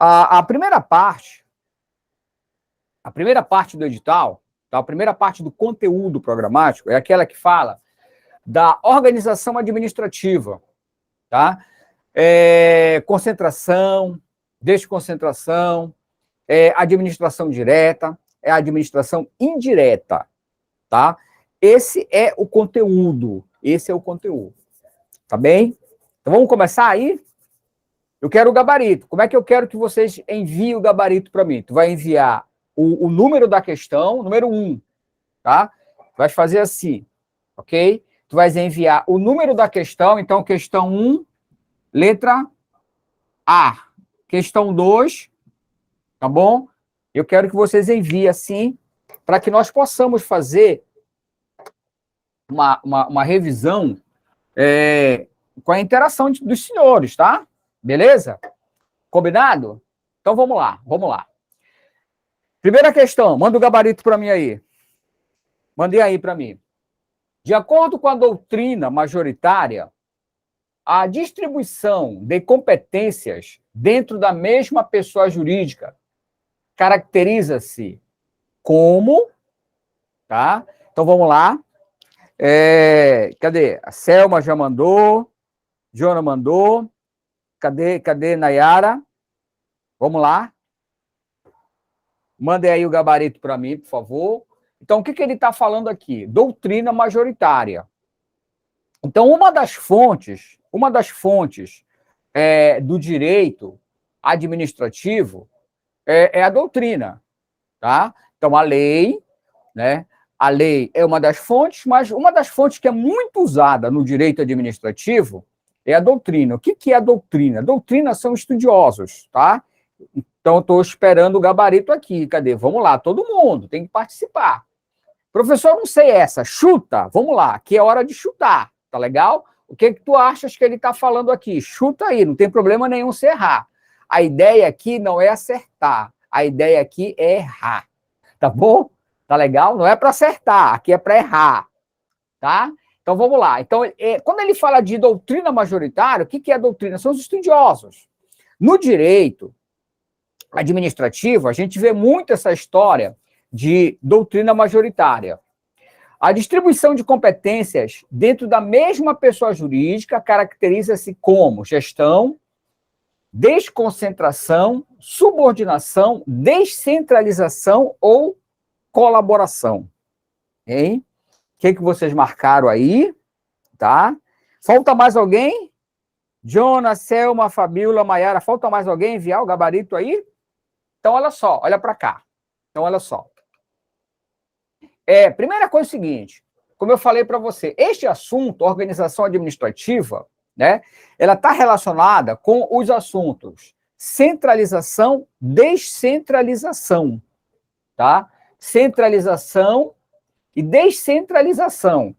A primeira parte do edital, tá? A primeira parte do conteúdo programático é aquela que fala da organização administrativa, tá? Concentração, desconcentração, administração direta, administração indireta, tá? Esse é o conteúdo, tá bem? Então vamos começar aí? Eu quero o gabarito. Como é que eu quero que vocês enviem o gabarito para mim? Tu vai enviar o número da questão, número 1, tá? Vai fazer assim, ok? Tu vais enviar o número da questão, então questão 1, letra A. Questão 2, tá bom? Eu quero que vocês enviem assim, para que nós possamos fazer uma revisão com a interação dos senhores, tá? Beleza? Combinado? Então vamos lá. Primeira questão, manda o gabarito para mim aí. Mandei aí para mim. De acordo com a doutrina majoritária, a distribuição de competências dentro da mesma pessoa jurídica caracteriza-se como, tá? Então vamos lá. Cadê? A Selma já mandou, Jona mandou. Cadê Nayara? Vamos lá. Mandem aí o gabarito para mim, por favor. Então, o que ele está falando aqui? Doutrina majoritária. Então, uma das fontes do direito administrativo é a doutrina, tá? Então, a lei, né? A lei é uma das fontes, mas uma das fontes que é muito usada no direito administrativo é a doutrina. O que é a doutrina? Doutrina são estudiosos, tá? Então, estou esperando o gabarito aqui. Cadê? Vamos lá, todo mundo tem que participar. Professor, não sei essa. Chuta. Vamos lá, que é hora de chutar. Tá legal? O que tu achas que ele está falando aqui? Chuta aí, não tem problema nenhum se errar. A ideia aqui não é acertar. A ideia aqui é errar. Tá bom? Tá legal? Não é para acertar, aqui é para errar. Tá? Então, vamos lá. Então, quando ele fala de doutrina majoritária, o que é a doutrina? São os estudiosos. No direito administrativo, a gente vê muito essa história de doutrina majoritária. A distribuição de competências dentro da mesma pessoa jurídica caracteriza-se como gestão, desconcentração, subordinação, descentralização ou colaboração. Hein? O que vocês marcaram aí? Tá? Falta mais alguém? Jonas, Selma, Fabiola, Maiara, falta mais alguém enviar o gabarito aí? Então, olha só, olha para cá. Então, olha só. Primeira coisa é o seguinte, como eu falei para você, este assunto, organização administrativa, né, ela está relacionada com os assuntos centralização, descentralização, tá? Centralização e descentralização,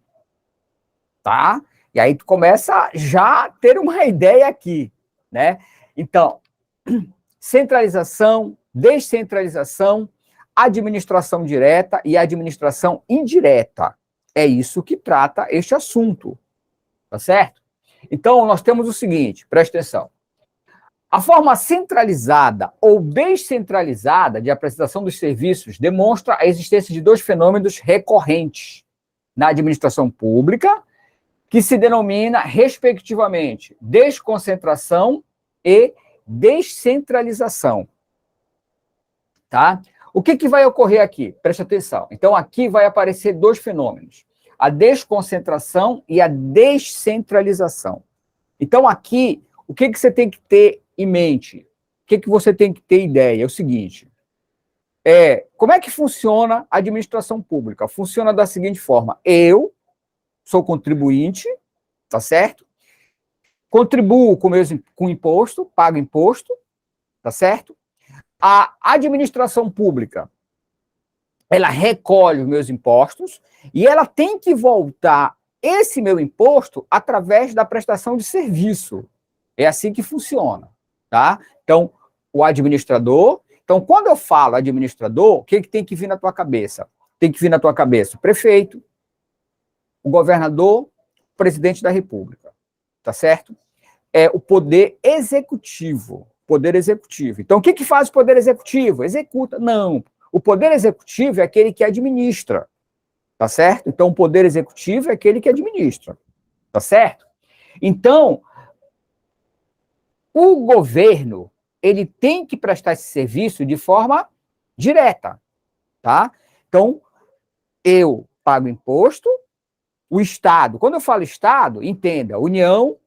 tá? E aí tu começa já a ter uma ideia aqui, né? Então, centralização, descentralização, administração direta e administração indireta. É isso que trata este assunto, tá certo? Então, nós temos o seguinte, presta atenção. A forma centralizada ou descentralizada de apresentação dos serviços demonstra a existência de dois fenômenos recorrentes na administração pública, que se denomina, respectivamente, desconcentração e descentralização. Tá? O que vai ocorrer aqui? Preste atenção. Então, aqui vai aparecer dois fenômenos, a desconcentração e a descentralização. Então, aqui, o que você tem que ter em mente? O que você tem que ter ideia? É o seguinte, como é que funciona a administração pública? Funciona da seguinte forma, eu sou contribuinte, tá certo? Contribuo com imposto, pago imposto, tá certo? A administração pública, ela recolhe os meus impostos e ela tem que voltar esse meu imposto através da prestação de serviço. É assim que funciona, tá? Então, o administrador... Então, quando eu falo administrador, o que tem que vir na tua cabeça? Tem que vir na tua cabeça o prefeito, o governador, o presidente da República, tá certo? É o poder executivo, Poder Executivo. Então, o que que faz o Poder Executivo? Executa. Não. O Poder Executivo é aquele que administra. Tá certo? Então, o Poder Executivo é aquele que administra. Tá certo? Então, o governo, ele tem que prestar esse serviço de forma direta, tá? Então, eu pago imposto, o Estado, quando eu falo Estado, entenda, União,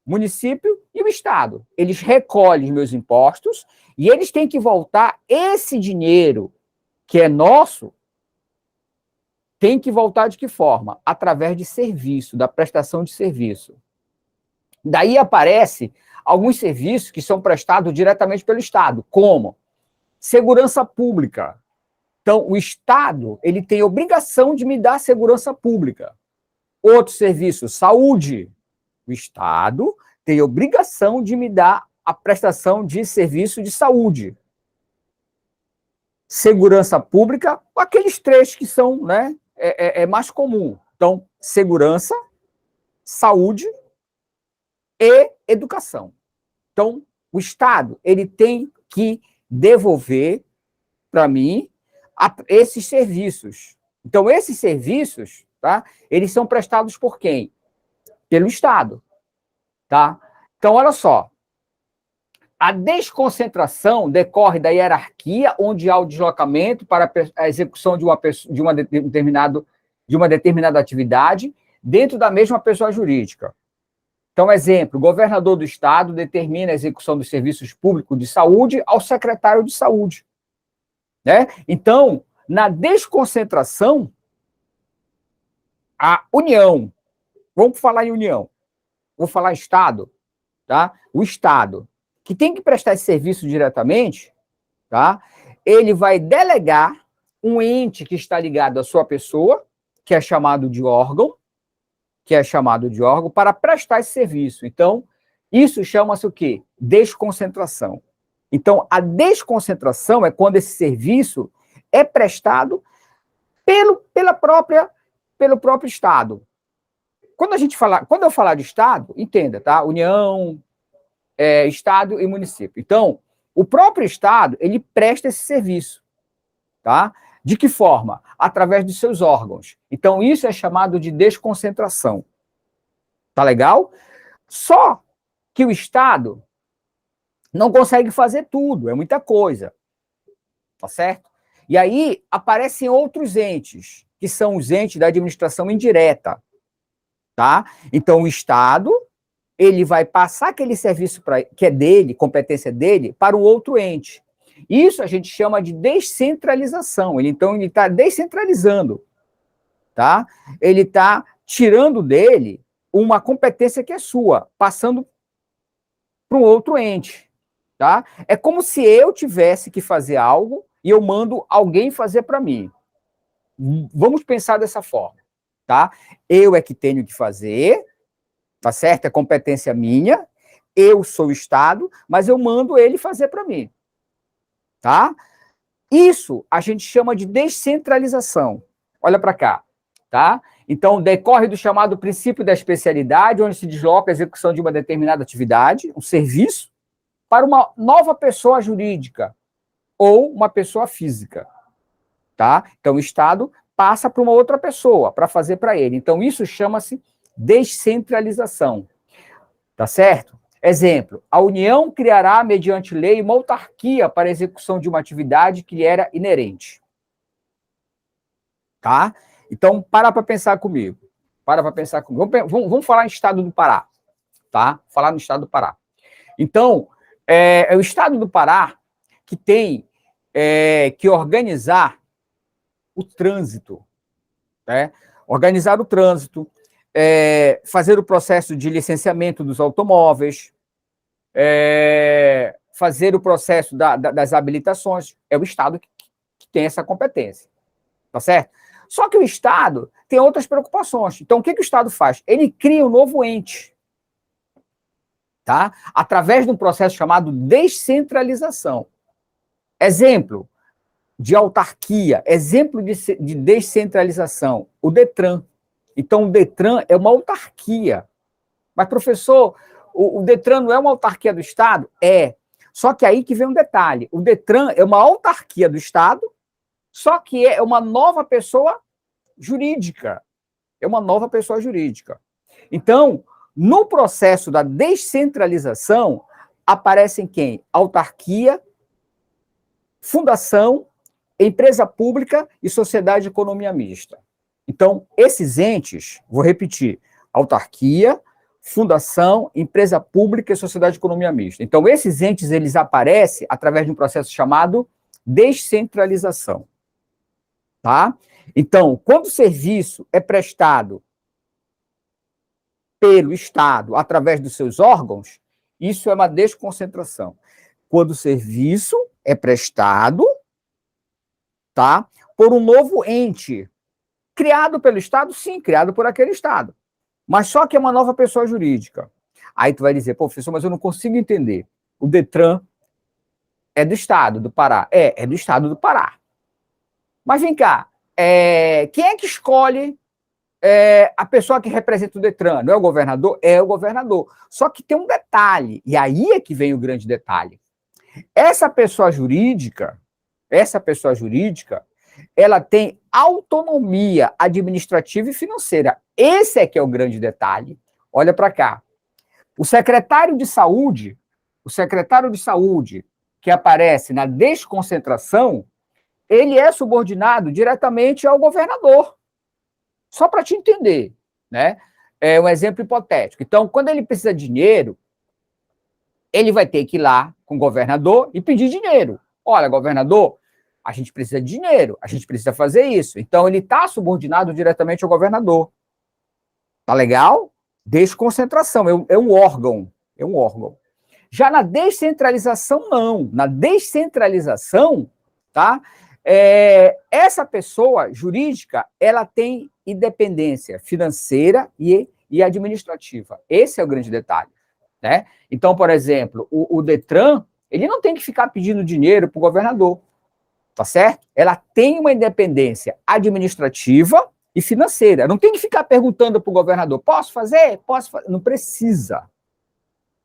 município e o Estado. Eles recolhem os meus impostos e eles têm que voltar esse dinheiro que é nosso, tem que voltar de que forma? Através de serviço, da prestação de serviço. Daí aparece alguns serviços que são prestados diretamente pelo Estado, como segurança pública. Então, o Estado, ele tem obrigação de me dar segurança pública. Outro serviço, saúde. O Estado tem obrigação de me dar a prestação de serviço de saúde. Segurança pública, aqueles três que são, né, mais comum. Então, segurança, saúde e educação. Então, o Estado, ele tem que devolver para mim esses serviços. Então, esses serviços, tá, eles são prestados por quem? Pelo Estado, tá? Então, olha só, a desconcentração decorre da hierarquia, onde há o deslocamento para a execução de uma determinada atividade dentro da mesma pessoa jurídica. Então, exemplo, o governador do estado determina a execução dos serviços públicos de saúde ao secretário de saúde. Né? Então, na desconcentração, a União, vamos falar em União, vou falar Estado, tá? O Estado, que tem que prestar esse serviço diretamente, tá? Ele vai delegar um ente que está ligado à sua pessoa, que é chamado de órgão, para prestar esse serviço. Então, isso chama-se o quê? Desconcentração. Então, a desconcentração é quando esse serviço é prestado pelo próprio Estado. Quando eu falar de Estado, entenda, tá? União, Estado e município. Então, o próprio Estado, ele presta esse serviço, tá? De que forma? Através dos seus órgãos. Então, isso é chamado de desconcentração. Tá legal? Só que o Estado não consegue fazer tudo, é muita coisa. Tá certo? E aí aparecem outros entes, que são os entes da administração indireta. Tá? Então, o Estado, ele vai passar aquele serviço que é dele, competência dele, para o outro ente. Isso a gente chama de descentralização. Então, ele está descentralizando. Tá? Ele está tirando dele uma competência que é sua, passando para um outro ente. Tá? É como se eu tivesse que fazer algo e eu mando alguém fazer para mim. Vamos pensar dessa forma. Tá? Eu é que tenho que fazer, tá certo? É competência minha, eu sou o Estado, mas eu mando ele fazer para mim. Tá? Isso a gente chama de descentralização. Olha para cá, tá? Então, decorre do chamado princípio da especialidade, onde se desloca a execução de uma determinada atividade, um serviço, para uma nova pessoa jurídica ou uma pessoa física. Tá? Então, o Estado passa para uma outra pessoa para fazer para ele. Então, isso chama-se descentralização. Tá certo? Exemplo, a União criará, mediante lei, uma autarquia para a execução de uma atividade que lhe era inerente. Tá? Então, para pensar comigo. Vamos falar em Estado do Pará. Tá? Falar no Estado do Pará. Então, é o Estado do Pará que tem que organizar o trânsito, né? Organizar o trânsito, fazer o processo de licenciamento dos automóveis, fazer o processo das habilitações. É o Estado que tem essa competência, tá certo? Só que o Estado tem outras preocupações. Então, o que o Estado faz? Ele cria um novo ente, tá? Através de um processo chamado descentralização. Exemplo de autarquia, exemplo de descentralização, o Detran. Então, o Detran é uma autarquia. Mas, professor, o Detran não é uma autarquia do Estado? É. Só que aí que vem um detalhe. O Detran é uma autarquia do Estado, só que é uma nova pessoa jurídica. É uma nova pessoa jurídica. Então, no processo da descentralização, aparecem quem? Autarquia, fundação, empresa pública e sociedade de economia mista. Então, esses entes, vou repetir, autarquia, fundação, empresa pública e sociedade de economia mista. Então, esses entes, eles aparecem através de um processo chamado descentralização. Tá? Então, quando o serviço é prestado pelo Estado, através dos seus órgãos, isso é uma desconcentração. Quando o serviço é prestado, tá, por um novo ente, criado pelo Estado, sim, criado por aquele Estado, mas só que é uma nova pessoa jurídica. Aí tu vai dizer, professor, mas eu não consigo entender. O Detran é do Estado do Pará. É do Estado do Pará. Mas vem cá, quem é que escolhe a pessoa que representa o Detran? Não é o governador? É o governador. Só que tem um detalhe, e aí é que vem o grande detalhe. Essa pessoa jurídica, ela tem autonomia administrativa e financeira. Esse é que é o grande detalhe. Olha para cá. O secretário de saúde, que aparece na desconcentração, ele é subordinado diretamente ao governador. Só para te entender, né? É um exemplo hipotético. Então, quando ele precisa de dinheiro, ele vai ter que ir lá com o governador e pedir dinheiro. Olha, governador, a gente precisa de dinheiro, a gente precisa fazer isso. Então, ele está subordinado diretamente ao governador. Tá legal? Desconcentração, é um órgão. Já na descentralização, não. Na descentralização, tá? Essa pessoa jurídica, ela tem independência financeira e administrativa. Esse é o grande detalhe, né? Então, por exemplo, o Detran, ele não tem que ficar pedindo dinheiro para o governador, tá certo? Ela tem uma independência administrativa e financeira. Não tem que ficar perguntando para o governador, posso fazer? Posso fazer? Não precisa.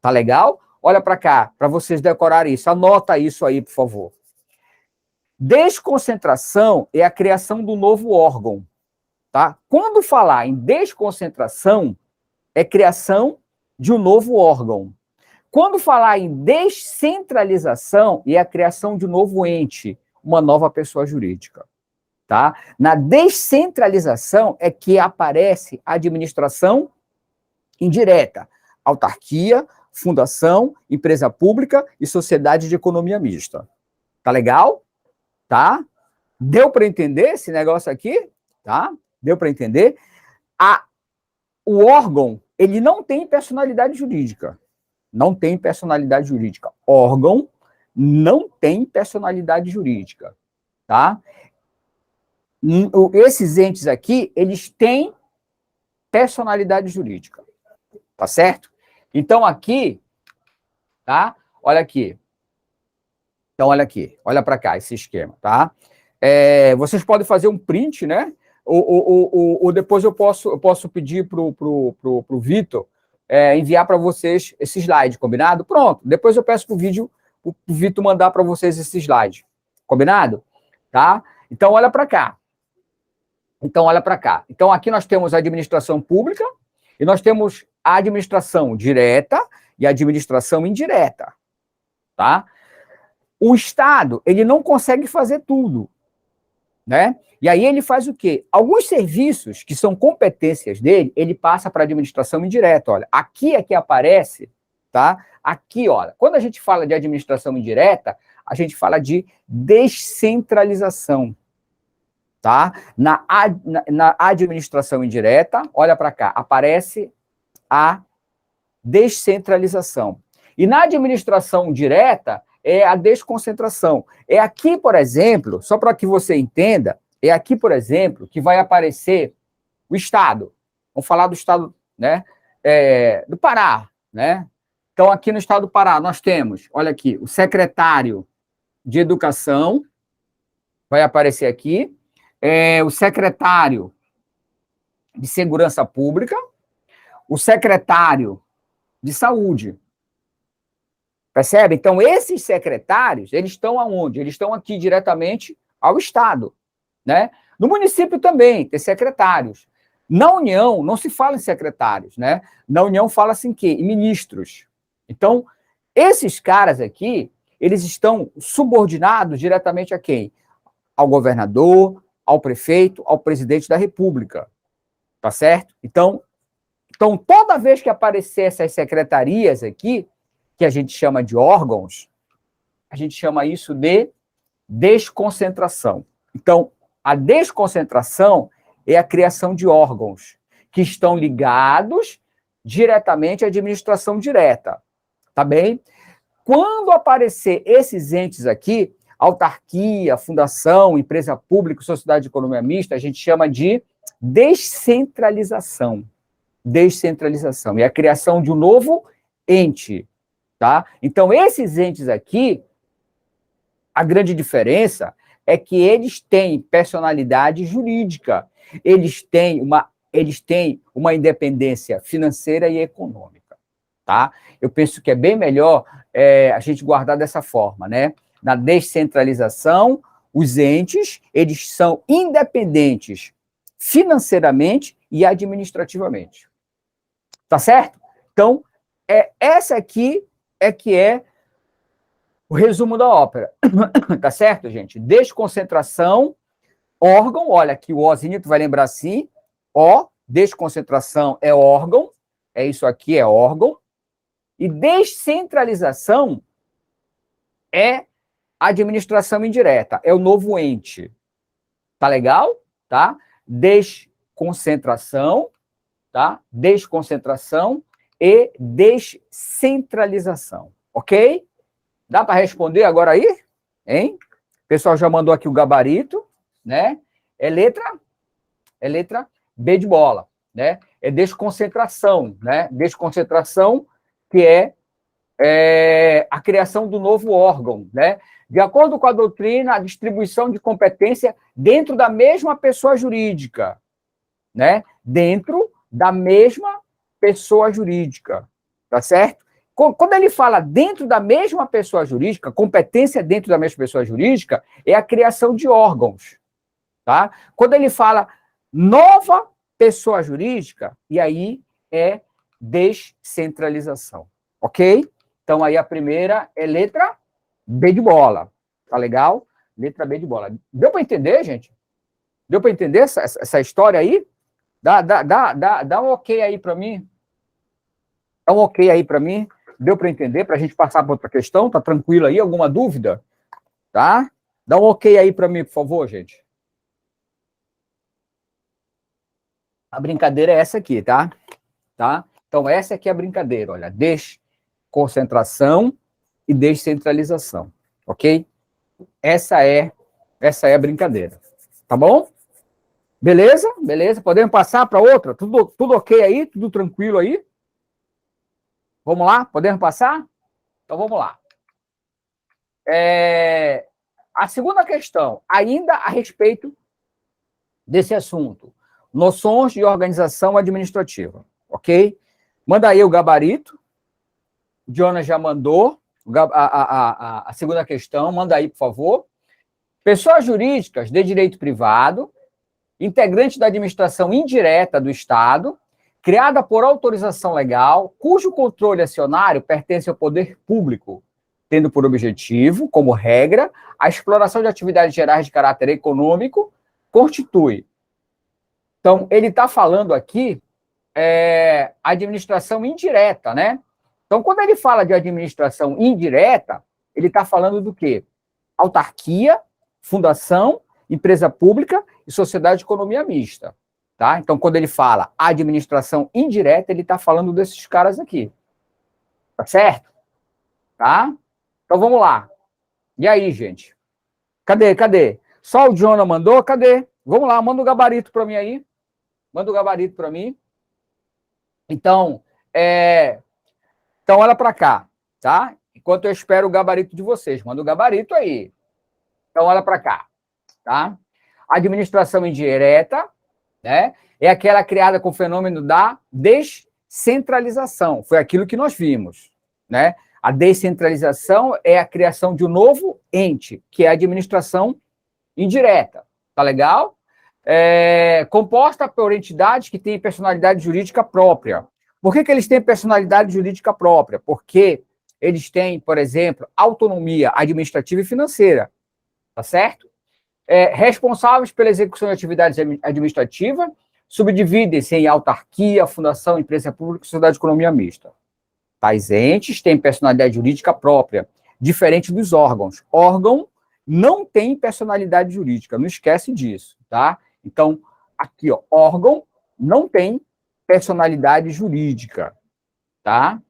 Tá legal? Olha para cá, para vocês decorarem isso. Anota isso aí, por favor. Desconcentração é a criação do novo órgão, tá? Quando falar em desconcentração, é criação de um novo órgão. Quando falar em descentralização, é a criação de um novo ente, uma nova pessoa jurídica, tá? Na descentralização é que aparece a administração indireta, autarquia, fundação, empresa pública e sociedade de economia mista. Tá legal? Tá? Deu para entender esse negócio aqui? Tá? Deu para entender? O órgão, ele não tem personalidade jurídica. Não tem personalidade jurídica. Órgão não tem personalidade jurídica. Tá? Esses entes aqui, eles têm personalidade jurídica. Tá certo? Então, aqui, tá? Olha aqui. Então, olha aqui. Olha para cá, esse esquema, tá? Vocês podem fazer um print, né? Ou depois eu posso pedir para o Vitor enviar para vocês esse slide, combinado? Pronto. Depois eu peço para o Vitor mandar para vocês esse slide. Combinado? Tá? Então, olha para cá. Então, aqui nós temos a administração pública e nós temos a administração direta e a administração indireta, tá? O Estado, ele não consegue fazer tudo, né? E aí ele faz o quê? Alguns serviços que são competências dele, ele passa para a administração indireta. Olha, aqui é que aparece, tá? Aqui, olha, quando a gente fala de administração indireta, a gente fala de descentralização, tá? Na administração indireta, olha para cá, aparece a descentralização. E na administração direta, é a desconcentração. É aqui, por exemplo, só para que você entenda, é aqui, por exemplo, que vai aparecer o Estado. Vamos falar do Estado, né, do Pará, né? Então, aqui no Estado do Pará, nós temos, olha aqui, o secretário de Educação, vai aparecer aqui, o secretário de Segurança Pública, o secretário de Saúde. Percebe? Então, esses secretários, eles estão aonde? Eles estão aqui diretamente ao Estado, né? No município também tem secretários. Na União, não se fala em secretários, né? Na União fala-se em quê? Em ministros. Então, esses caras aqui, eles estão subordinados diretamente a quem? Ao governador, ao prefeito, ao presidente da República. Tá certo? Então, toda vez que aparecer essas secretarias aqui, que a gente chama de órgãos, a gente chama isso de desconcentração. Então, a desconcentração é a criação de órgãos que estão ligados diretamente à administração direta. Tá bem? Quando aparecer esses entes aqui, autarquia, fundação, empresa pública, sociedade de economia mista, a gente chama de descentralização. Descentralização. E a criação de um novo ente. Tá? Então, esses entes aqui, a grande diferença é que eles têm personalidade jurídica, eles têm uma independência financeira e econômica. Tá? Eu penso que é bem melhor a gente guardar dessa forma, né? Na descentralização, os entes, eles são independentes financeiramente e administrativamente. Tá certo? Então, essa aqui é que é o resumo da ópera. Tá certo, gente? Desconcentração, órgão, olha aqui o Ozinho, tu vai lembrar assim, desconcentração é órgão, é isso aqui, é órgão, e descentralização é administração indireta, é o novo ente. Tá legal? Tá? Desconcentração, tá? Desconcentração e descentralização, ok? Dá para responder agora aí? Hein? O pessoal já mandou aqui o gabarito, né? É letra B de bola, né? É desconcentração, né? Desconcentração, que é a criação do novo órgão, né? De acordo com a doutrina, a distribuição de competência dentro da mesma pessoa jurídica, né? Dentro da mesma pessoa jurídica, tá certo? Quando ele fala dentro da mesma pessoa jurídica, competência dentro da mesma pessoa jurídica, é a criação de órgãos, tá? Quando ele fala nova pessoa jurídica, e aí é descentralização, ok? Então, aí a primeira é letra B de bola, tá legal? Letra B de bola. Deu para entender, gente? Deu para entender essa história aí? Dá um ok aí para mim. Dá um ok aí para mim. Deu para entender? Para a gente passar para outra questão? Tá tranquilo aí? Alguma dúvida? Tá? Dá um ok aí para mim, por favor, gente. A brincadeira é essa aqui, tá? Então, essa aqui é a brincadeira, olha. Desconcentração e descentralização, ok? Essa é a brincadeira, tá bom? Beleza? Beleza? Podemos passar para outra? Tudo ok aí? Tudo tranquilo aí? Vamos lá? Podemos passar? Então, vamos lá. A segunda questão, ainda a respeito desse assunto. Noções de organização administrativa, ok? Manda aí o gabarito. O Jonas já mandou a segunda questão. Manda aí, por favor. Pessoas jurídicas de direito privado, integrante da administração indireta do Estado, criada por autorização legal, cujo controle acionário pertence ao poder público, tendo por objetivo, como regra, a exploração de atividades gerais de caráter econômico, constitui. Então, ele está falando aqui administração indireta, né? Então, quando ele fala de administração indireta, ele está falando do quê? Autarquia, fundação, empresa pública e sociedade de economia mista. Tá? Então, quando ele fala administração indireta, ele está falando desses caras aqui. Tá certo? Tá? Então, vamos lá. E aí, gente? Cadê? Só o Jonah mandou? Cadê? Vamos lá, manda o gabarito para mim aí. Manda o gabarito para mim. Então, olha para cá, tá? Enquanto eu espero o gabarito de vocês. Manda o gabarito aí. Então, olha para cá, tá? Administração indireta, né? É aquela criada com o fenômeno da descentralização. Foi aquilo que nós vimos, né? A descentralização é a criação de um novo ente, que é a administração indireta. Tá legal? Composta por entidades que têm personalidade jurídica própria. Por que eles têm personalidade jurídica própria? Porque eles têm, por exemplo, autonomia administrativa e financeira. Tá certo? Responsáveis pela execução de atividades administrativas, subdividem-se em autarquia, fundação, empresa pública e sociedade de economia mista. Tais entes têm personalidade jurídica própria, diferente dos órgãos. Órgão não tem personalidade jurídica, não esquece disso, tá? Então, aqui, ó, órgão não tem personalidade jurídica, tá?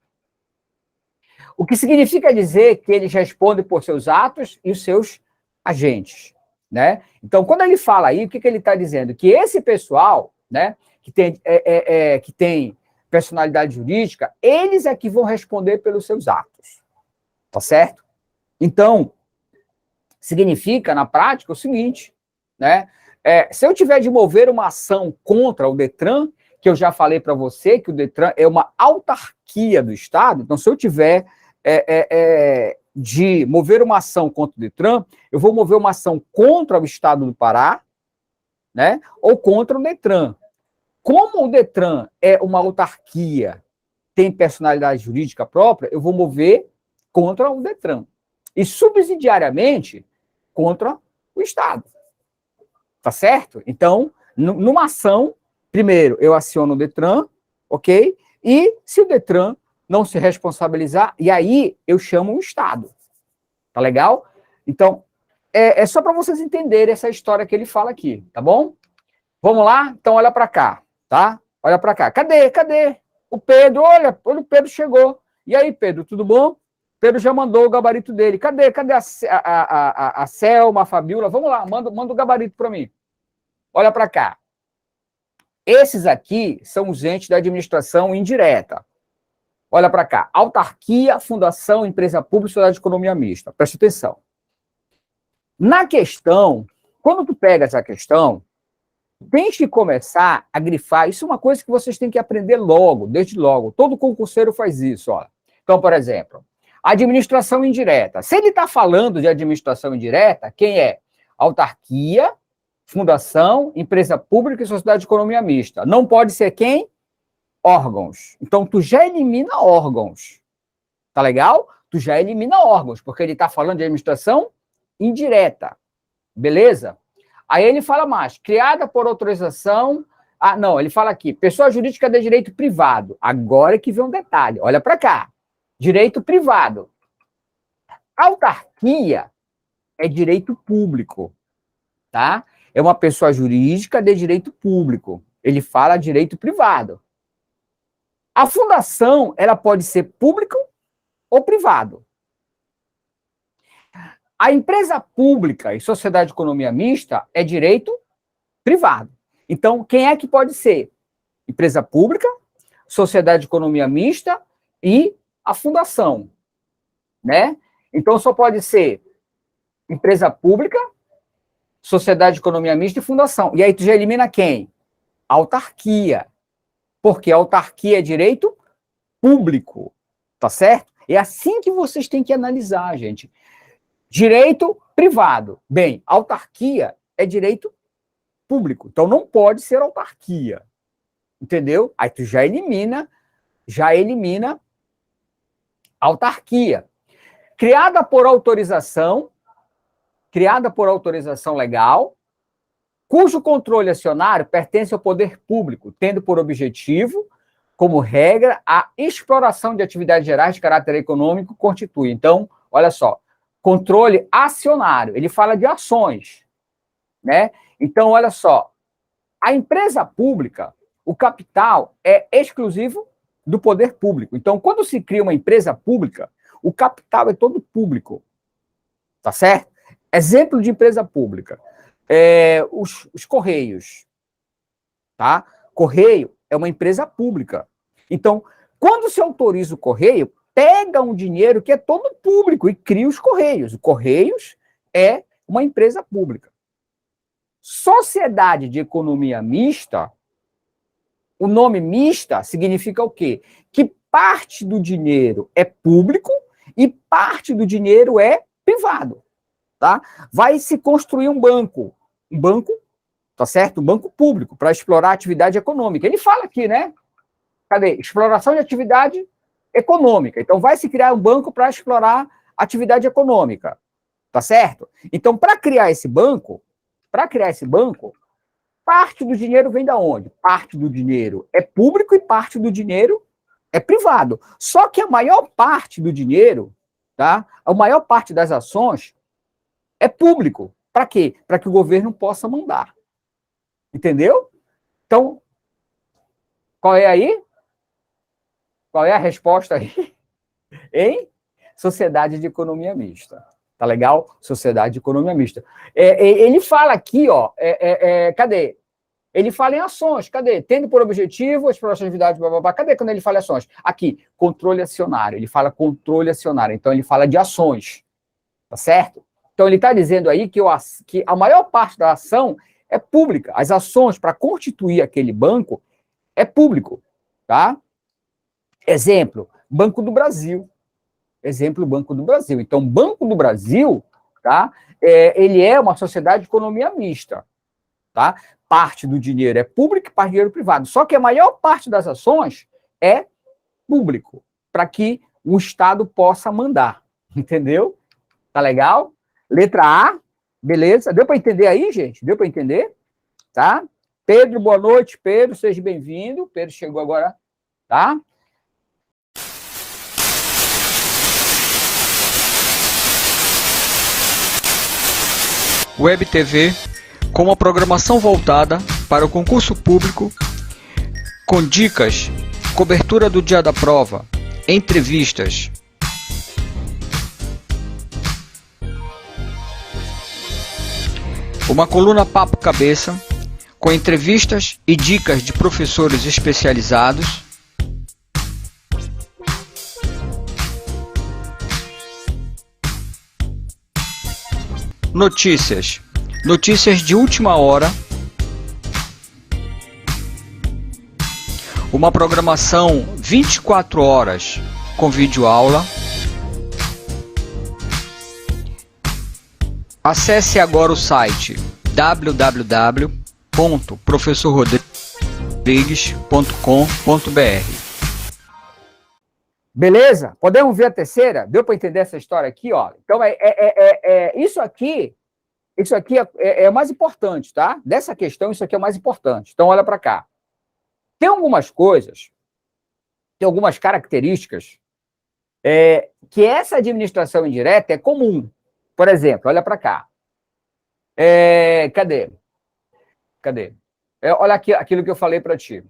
O que significa dizer que eles respondem por seus atos e os seus agentes, né? Então, quando ele fala aí, o que ele está dizendo? Que esse pessoal, né, que tem personalidade jurídica, eles é que vão responder pelos seus atos, tá certo? Então, significa, na prática, o seguinte, né? Se eu tiver de mover uma ação contra o Detran, que eu já falei para você que o Detran é uma autarquia do Estado, então, se eu tiver de mover uma ação contra o Detran, eu vou mover uma ação contra o Estado do Pará, né? Ou contra o Detran. Como o Detran é uma autarquia, tem personalidade jurídica própria, eu vou mover contra o Detran. E, subsidiariamente, contra o Estado. Tá certo? Então, numa ação, primeiro, eu aciono o Detran, ok? E, se o Detran não se responsabilizar, e aí eu chamo o Estado. Tá legal? Então, é só para vocês entenderem essa história que ele fala aqui, tá bom? Vamos lá? Então, olha para cá. Tá? Olha para cá. Cadê? O Pedro, olha, o Pedro chegou. E aí, Pedro, tudo bom? Pedro já mandou o gabarito dele. Cadê a Selma, a Fabiola? Vamos lá, manda o gabarito para mim. Olha para cá. Esses aqui são os entes da administração indireta. Olha para cá. Autarquia, fundação, empresa pública, sociedade de economia mista. Presta atenção. Na questão, quando tu pega essa questão, tem que começar a grifar. Isso é uma coisa que vocês têm que aprender logo, desde logo. Todo concurseiro faz isso. Ó. Então, por exemplo, administração indireta. Se ele está falando de administração indireta, quem é? Autarquia, fundação, empresa pública e sociedade de economia mista. Não pode ser quem? Órgãos. Então, tu já elimina órgãos. Tá legal? Tu já elimina órgãos, porque ele está falando de administração indireta. Beleza? Aí ele fala mais, criada por autorização... Ah, não, ele fala aqui, pessoa jurídica de direito privado. Agora é que vem um detalhe, olha para cá. Direito privado. Autarquia é direito público, tá? É uma pessoa jurídica de direito público. Ele fala direito privado. A fundação, ela pode ser público ou privado. A empresa pública e sociedade de economia mista é direito privado. Então, quem é que pode ser? Empresa pública, sociedade de economia mista e a fundação, né? Então, só pode ser empresa pública, sociedade de economia mista e fundação. E aí tu já elimina quem? Autarquia. Porque a autarquia é direito público, tá certo? É assim que vocês têm que analisar, gente. Direito privado. Bem, autarquia é direito público. Então, não pode ser autarquia. Entendeu? Aí tu já elimina autarquia. Criada por autorização legal, cujo controle acionário pertence ao poder público, tendo por objetivo, como regra, a exploração de atividades gerais de caráter econômico constitui. Então, olha só, controle acionário, ele fala de ações, né? Então, olha só, a empresa pública, o capital é exclusivo do poder público. Então, quando se cria uma empresa pública, o capital é todo público, tá certo? Exemplo de empresa pública, os Correios, tá? Correio é uma empresa pública. Então, quando se autoriza o Correio, pega um dinheiro que é todo público e cria os Correios. O Correios é uma empresa pública. Sociedade de economia mista, o nome mista significa o quê? Que parte do dinheiro é público e parte do dinheiro é privado, tá? Vai se construir um banco, tá certo? Um banco público para explorar a atividade econômica. Ele fala aqui, né? Cadê? Exploração de atividade econômica. Então, vai se criar um banco para explorar atividade econômica, tá certo? Então, para criar esse banco, parte do dinheiro vem da onde? Parte do dinheiro é público e parte do dinheiro é privado. Só que a maior parte do dinheiro, tá? A maior parte das ações é público. Para quê? Para que o governo possa mandar. Entendeu? Então, qual é aí? Qual é a resposta aí? Em sociedade de economia mista. Tá legal? Sociedade de economia mista. Ele fala aqui, ó, cadê? Ele fala em ações, cadê? Tendo por objetivo a exploração de atividade, blá, blá, blá. Cadê quando ele fala em ações? Aqui, controle acionário. Ele fala controle acionário, então ele fala de ações, tá certo? Então ele está dizendo aí que a maior parte da ação é pública. As ações para constituir aquele banco é público, tá? Exemplo, Banco do Brasil. Exemplo, Banco do Brasil. Então, Banco do Brasil, tá? Ele é uma sociedade de economia mista, tá? Parte do dinheiro é público e parte do dinheiro é privado. Só que a maior parte das ações é público, para que o Estado possa mandar. Entendeu? Tá legal? Letra A, beleza? Deu para entender aí, gente? Deu para entender? Tá? Pedro, boa noite, Pedro, seja bem-vindo. Pedro chegou agora, tá? Web TV, com uma programação voltada para o concurso público, com dicas, cobertura do dia da prova, entrevistas. Uma coluna Papo Cabeça, com entrevistas e dicas de professores especializados. Notícias de última hora. Uma programação 24 horas com videoaula. Acesse agora o site www.professorrodrigues.com.br. Beleza? Podemos ver a terceira? Deu para entender essa história aqui, ó? Então, isso aqui é o mais importante, tá? Dessa questão, isso aqui é o mais importante. Então, olha para cá. Tem algumas coisas, tem algumas características que essa administração indireta é comum. Por exemplo, olha para cá. Cadê? Olha aqui aquilo que eu falei para ti.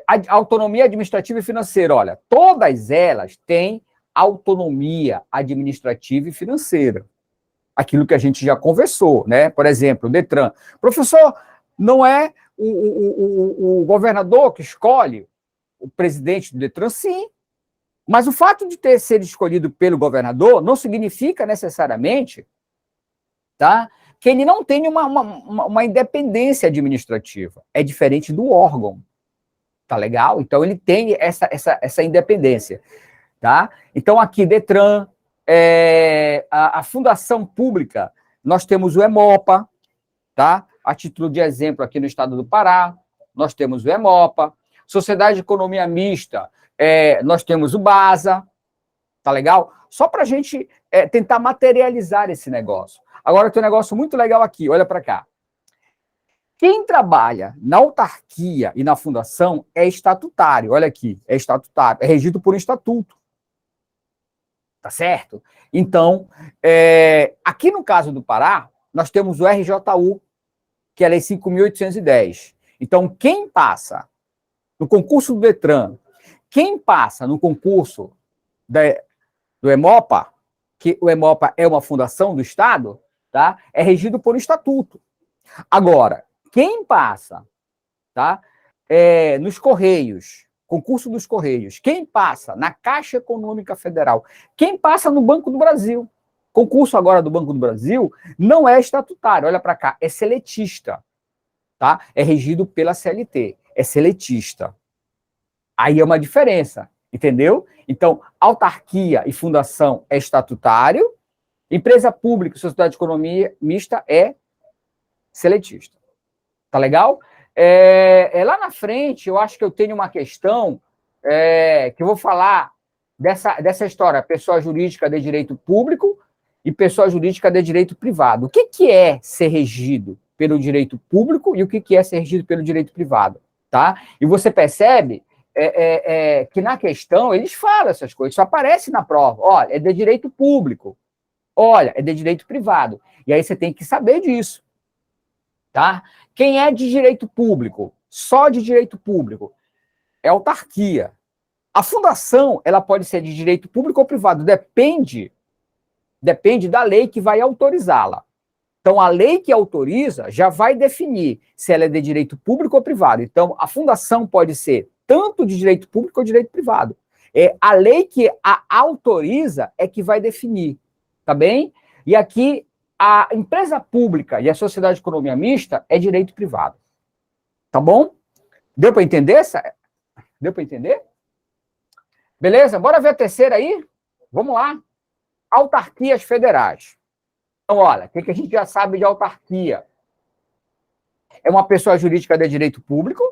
A autonomia administrativa e financeira, olha, todas elas têm autonomia administrativa e financeira. Aquilo que a gente já conversou, né? Por exemplo, o Detran. Professor, não é o governador que escolhe o presidente do Detran? Sim. Mas o fato de ter sido escolhido pelo governador não significa necessariamente, tá, que ele não tenha uma independência administrativa. É diferente do órgão. Tá legal? Então, ele tem essa independência. Tá? Então, aqui, Detran, a fundação pública, nós temos o Hemopa, tá? A título de exemplo, aqui no estado do Pará, nós temos o Hemopa. Sociedade de Economia Mista, nós temos o BASA, tá legal? Só para a gente tentar materializar esse negócio. Agora, tem um negócio muito legal aqui, olha para cá. Quem trabalha na autarquia e na fundação é estatutário, olha aqui, é estatutário, é regido por um estatuto. Tá certo? Então, aqui no caso do Pará, nós temos o RJU, que é a Lei 5.810. Então, quem passa no concurso do Detran, quem passa no concurso do Hemopa, que o Hemopa é uma fundação do Estado, tá? É regido por um estatuto. Agora, quem passa, tá? Nos Correios, concurso dos Correios, quem passa na Caixa Econômica Federal, quem passa no Banco do Brasil, concurso agora do Banco do Brasil, não é estatutário, olha para cá, é seletista, tá? É regido pela CLT, é seletista. Aí é uma diferença Entendeu? Então, autarquia e fundação é estatutário, empresa pública e sociedade de economia mista é seletista. Tá legal? Lá na frente, eu acho que eu tenho uma questão que eu vou falar dessa história, pessoa jurídica de direito público e pessoa jurídica de direito privado. O que é ser regido pelo direito público e o que é ser regido pelo direito privado, tá? E você percebe que na questão eles falam essas coisas, isso aparece na prova. Olha, é de direito público. Olha, é de direito privado. E aí você tem que saber disso, tá? Quem é de direito público, só de direito público, é autarquia. A fundação, ela pode ser de direito público ou privado, depende da lei que vai autorizá-la. Então, a lei que autoriza já vai definir se ela é de direito público ou privado. Então, a fundação pode ser tanto de direito público ou de direito privado. A lei que a autoriza é que vai definir, tá bem? E aqui, a empresa pública e a sociedade de economia mista é direito privado. Tá bom? Deu para entender? Deu para entender? Beleza? Bora ver a terceira aí? Vamos lá. Autarquias federais. Então, olha, o que a gente já sabe de autarquia? É uma pessoa jurídica de direito público,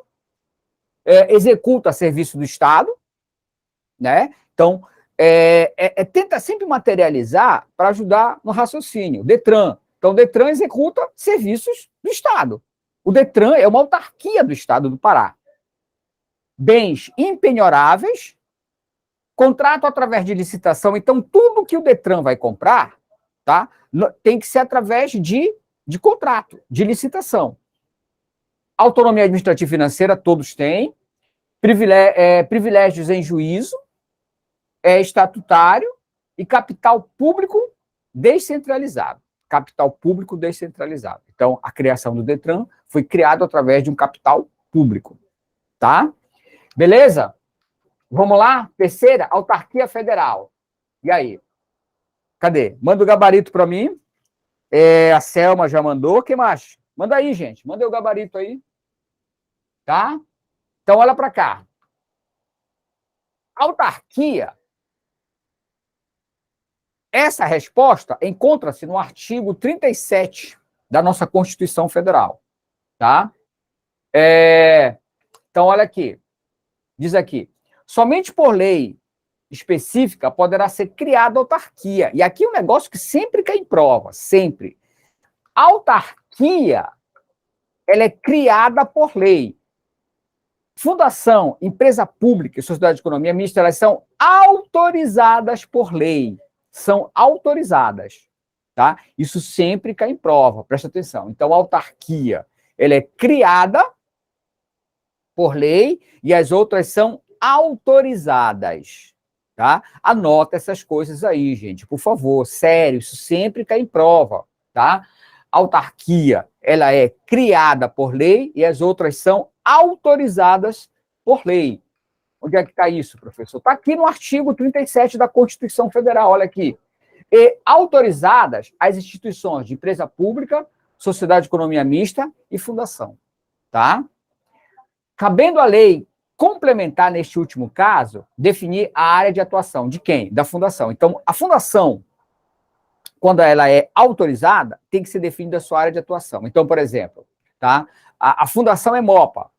executa serviço do Estado, né? Então, tenta sempre materializar para ajudar no raciocínio. Detran. Então, o Detran executa serviços do Estado. O Detran é uma autarquia do Estado do Pará. Bens impenhoráveis, contrato através de licitação. Então, tudo que o Detran vai comprar, tá, tem que ser através de contrato, de licitação. Autonomia administrativa e financeira, todos têm. Privilégios em juízo, estatutário e capital público descentralizado. Capital público descentralizado. Então, a criação do Detran foi criado através de um capital público. Tá? Beleza? Vamos lá? Terceira, autarquia federal. E aí? Cadê? Manda o gabarito para mim. A Selma já mandou. O que mais? Manda aí, gente. Manda o gabarito aí. Tá? Então, olha para cá. Autarquia. Essa resposta encontra-se no artigo 37 da nossa Constituição Federal. Tá? Então, olha aqui. Diz aqui. Somente por lei específica poderá ser criada autarquia. E aqui é um negócio que sempre cai em prova, sempre. A autarquia, ela é criada por lei. Fundação, empresa pública e sociedade de economia mista, elas são autorizadas por lei. São autorizadas, tá? Isso sempre cai em prova, presta atenção. Então, a autarquia, ela é criada por lei e as outras são autorizadas, tá? Anota essas coisas aí, gente, por favor, sério, isso sempre cai em prova, tá? Autarquia, ela é criada por lei e as outras são autorizadas por lei. Onde é que está isso, professor? Está aqui no artigo 37 da Constituição Federal, olha aqui. E autorizadas as instituições de empresa pública, sociedade de economia mista e fundação, tá? Cabendo a lei complementar, neste último caso, definir a área de atuação. De quem? Da fundação. Então, a fundação, quando ela é autorizada, tem que ser definida a sua área de atuação. Então, por exemplo, tá? A Fundação Hemopa,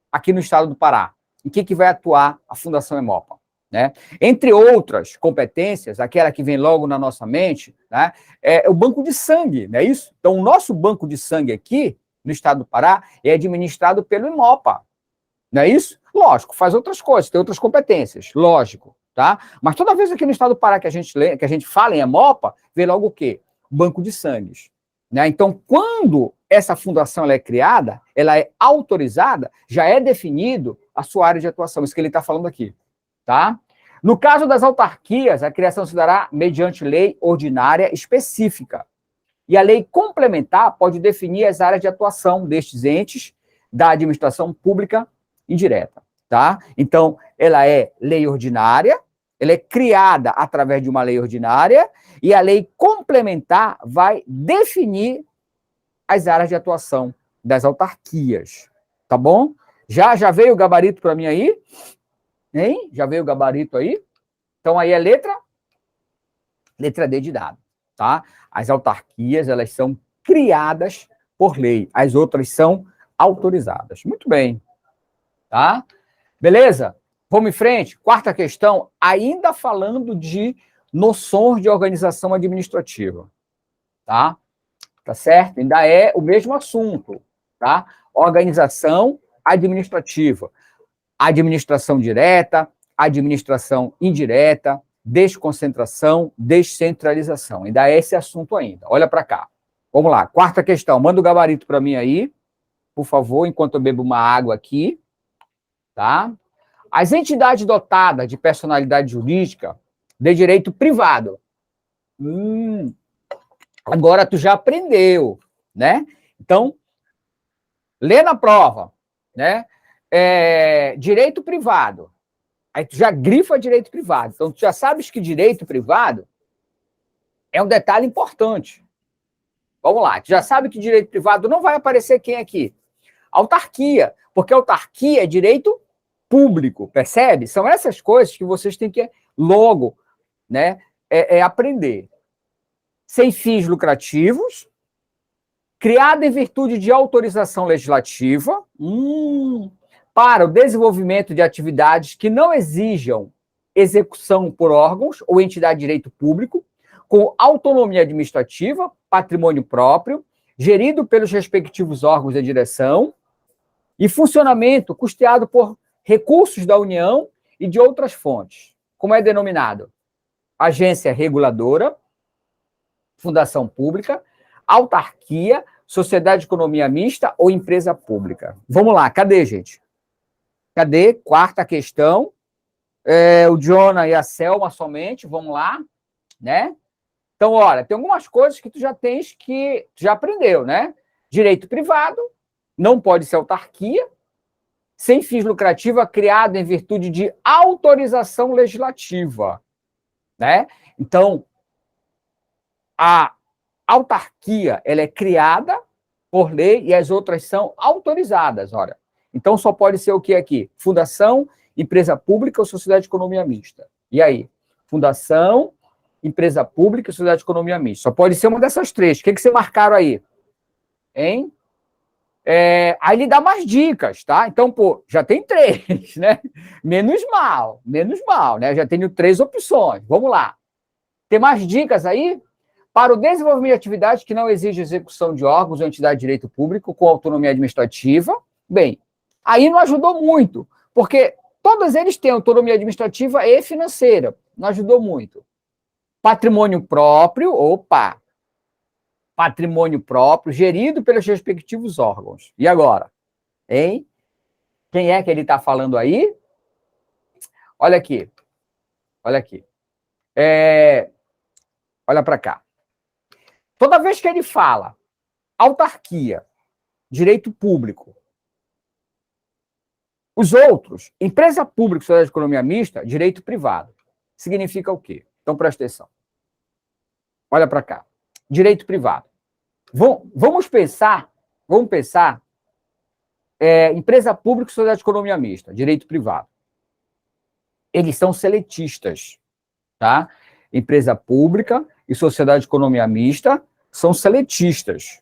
aqui no estado do Pará. Em que vai atuar a Fundação Hemopa? Né? Entre outras competências, aquela que vem logo na nossa mente, né, é o banco de sangue, não é isso? Então, o nosso banco de sangue aqui, no estado do Pará, é administrado pelo Hemopa, não é isso? Lógico, faz outras coisas, tem outras competências, lógico, tá? Mas toda vez aqui no estado do Pará que a gente fala em Hemopa, vem logo o quê? Banco de sangues. Né? Então, quando essa fundação ela é criada, ela é autorizada, já é definido a sua área de atuação, isso que ele está falando aqui, tá? No caso das autarquias, a criação se dará mediante lei ordinária específica. E a lei complementar pode definir as áreas de atuação destes entes da administração pública indireta, tá? Então, ela é lei ordinária, ela é criada através de uma lei ordinária e a lei complementar vai definir as áreas de atuação das autarquias, tá bom? Já veio o gabarito para mim aí? Hein? Já veio o gabarito aí? Então, aí é letra D de dado, tá? As autarquias, elas são criadas por lei. As outras são autorizadas. Muito bem, tá? Beleza? Vamos em frente. Quarta questão, ainda falando de noções de organização administrativa, tá? Tá certo? Ainda é o mesmo assunto, tá? Organização administrativa. Administração direta, administração indireta, desconcentração, descentralização. Ainda é esse assunto ainda. Olha para cá. Vamos lá. Quarta questão. Manda o gabarito para mim aí, por favor, enquanto eu bebo uma água aqui. Tá? As entidades dotadas de personalidade jurídica de direito privado. Agora tu já aprendeu, né? Então, lê na prova, né? Direito privado. Aí tu já grifa direito privado. Então, tu já sabes que direito privado é um detalhe importante. Vamos lá. Tu já sabe que direito privado não vai aparecer quem aqui? Autarquia. Porque autarquia é direito público, percebe? São essas coisas que vocês têm que logo, né, aprender. Sem fins lucrativos, criado em virtude de autorização legislativa, para o desenvolvimento de atividades que não exijam execução por órgãos ou entidade de direito público, com autonomia administrativa, patrimônio próprio, gerido pelos respectivos órgãos de direção, e funcionamento custeado por recursos da União e de outras fontes. Como é denominado? Agência reguladora, fundação pública, autarquia, sociedade de economia mista ou empresa pública. Vamos lá, cadê, gente? Cadê? Quarta questão. O Jonah e a Selma somente, vamos lá, né? Então, olha, tem algumas coisas que tu já aprendeu, né? Direito privado, não pode ser autarquia, sem fins lucrativos, criado em virtude de autorização legislativa, né? Então, a autarquia, ela é criada por lei e as outras são autorizadas, olha. Então, só pode ser o que aqui? Fundação, empresa pública ou sociedade de economia mista. E aí? Fundação, empresa pública ou sociedade de economia mista. Só pode ser uma dessas três. O que você marcaram aí? Hein? Aí ele dá mais dicas, tá? Então, pô, já tem 3, né? Menos mal, né? Já tenho 3 opções. Vamos lá. Tem mais dicas aí? Para o desenvolvimento de atividades que não exigem execução de órgãos ou entidade de direito público com autonomia administrativa. Bem, aí não ajudou muito, porque todos eles têm autonomia administrativa e financeira. Não ajudou muito. Patrimônio próprio, patrimônio próprio, gerido pelos respectivos órgãos. E agora? Hein? Quem é que ele está falando aí? Olha aqui. Olha aqui. Olha para cá. Toda vez que ele fala autarquia, direito público, os outros, empresa pública, sociedade de economia mista, direito privado. Significa o quê? Então, presta atenção. Olha para cá. Direito privado. Vamos pensar, empresa pública e sociedade de economia mista, direito privado. Eles são seletistas, tá? Empresa pública e sociedade de economia mista são seletistas.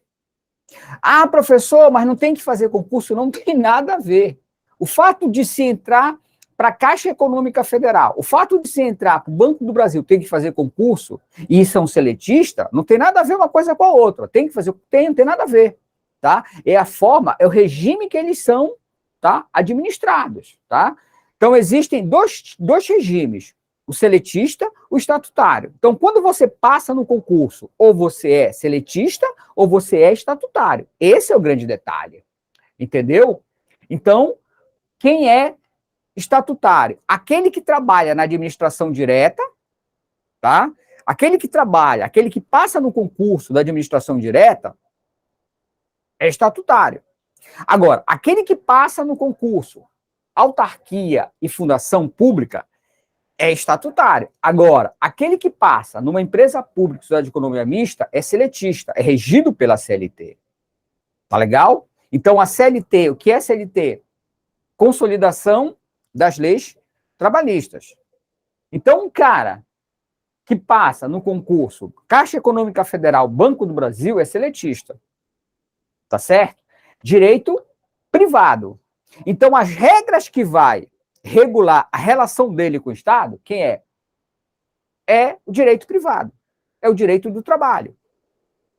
Ah, professor, mas não tem que fazer concurso? Não tem nada a ver. O fato de se entrar para a Caixa Econômica Federal, o fato de se entrar para o Banco do Brasil, tem que fazer concurso, e são seletistas, não tem nada a ver uma coisa com a outra. Tem que fazer, não tem nada a ver, tá? É a forma, é o regime que eles são, tá, administrados, tá? Então, existem dois regimes, o seletista, o estatutário. Então, quando você passa no concurso, ou você é seletista, ou você é estatutário. Esse é o grande detalhe, entendeu? Então, quem é estatutário? Aquele que trabalha na administração direta, tá? Aquele que passa no concurso da administração direta, é estatutário. Agora, aquele que passa no concurso autarquia e fundação pública, é estatutário. Agora, aquele que passa numa empresa pública, sociedade de economia mista, é seletista, é regido pela CLT. Tá legal? Então, a CLT, o que é CLT? Consolidação das leis trabalhistas. Então, um cara que passa no concurso Caixa Econômica Federal, Banco do Brasil, é seletista. Tá certo? Direito privado. Então, as regras que vai regular a relação dele com o Estado, quem é? É o direito privado. É o direito do trabalho.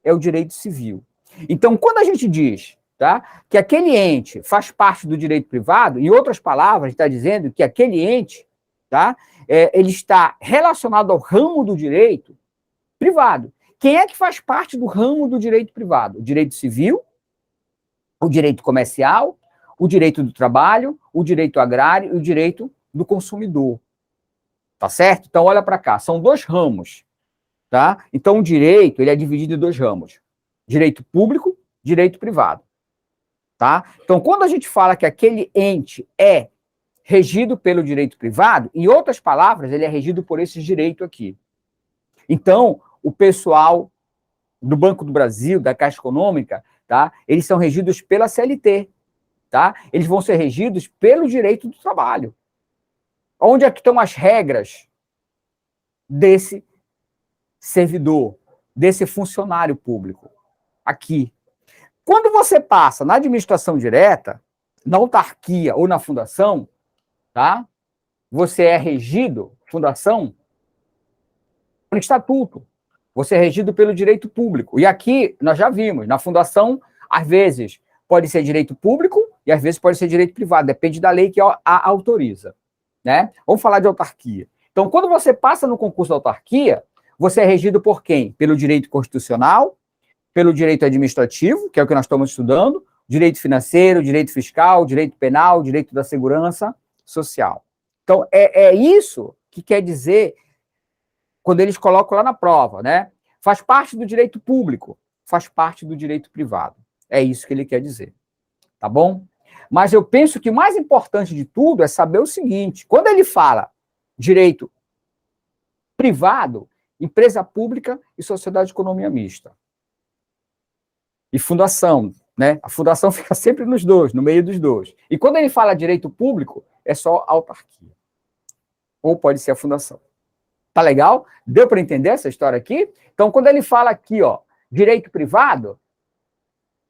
É o direito civil. Então, quando a gente diz, tá, que aquele ente faz parte do direito privado, em outras palavras, está dizendo que aquele ente, tá, ele está relacionado ao ramo do direito privado. Quem é que faz parte do ramo do direito privado? O direito civil, o direito comercial, o direito do trabalho, o direito agrário e o direito do consumidor. Tá certo? Então, olha para cá, são 2 ramos, tá? Então, o direito, ele é dividido em 2 ramos. Direito público, direito privado, tá? Então, quando a gente fala que aquele ente é regido pelo direito privado, em outras palavras, ele é regido por esse direito aqui. Então, o pessoal do Banco do Brasil, da Caixa Econômica, tá? Eles são regidos pela CLT, tá? Eles vão ser regidos pelo direito do trabalho. Onde é que estão as regras desse servidor, desse funcionário público? Aqui. Quando você passa na administração direta, na autarquia ou na fundação, tá? Você é regido, fundação, por estatuto. Você é regido pelo direito público. E aqui, nós já vimos, na fundação, às vezes, pode ser direito público e às vezes pode ser direito privado. Depende da lei que a autoriza, né? Vamos falar de autarquia. Então, quando você passa no concurso da autarquia, você é regido por quem? Pelo direito constitucional, pelo direito administrativo, que é o que nós estamos estudando, direito financeiro, direito fiscal, direito penal, direito da segurança social. Então, é isso que quer dizer quando eles colocam lá na prova, né? Faz parte do direito público, faz parte do direito privado. É isso que ele quer dizer, tá bom? Mas eu penso que o mais importante de tudo é saber o seguinte, quando ele fala direito privado, empresa pública e sociedade de economia mista. E fundação, né? A fundação fica sempre nos 2, no meio dos 2. E quando ele fala direito público, é só autarquia. Ou pode ser a fundação. Tá legal? Deu para entender essa história aqui? Então, quando ele fala aqui, ó, direito privado,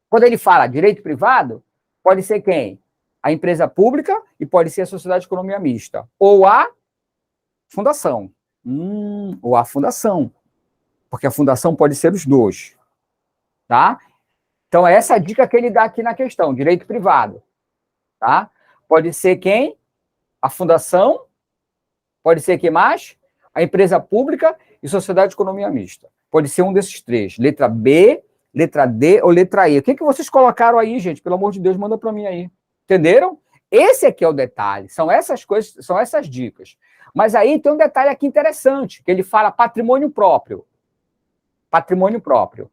quando ele fala direito privado, pode ser quem? A empresa pública e pode ser a sociedade de economia mista. Ou a fundação. Ou a fundação. Porque a fundação pode ser os 2. Tá? Então, essa é a dica que ele dá aqui na questão, direito privado. Tá? Pode ser quem? A fundação. Pode ser quem mais? A empresa pública e sociedade de economia mista. Pode ser um desses 3. Letra B, letra D ou letra E. O que vocês colocaram aí, gente? Pelo amor de Deus, manda para mim aí. Entenderam? Esse aqui é o detalhe. São essas coisas, são essas dicas. Mas aí tem um detalhe aqui interessante, que ele fala patrimônio próprio. Patrimônio próprio.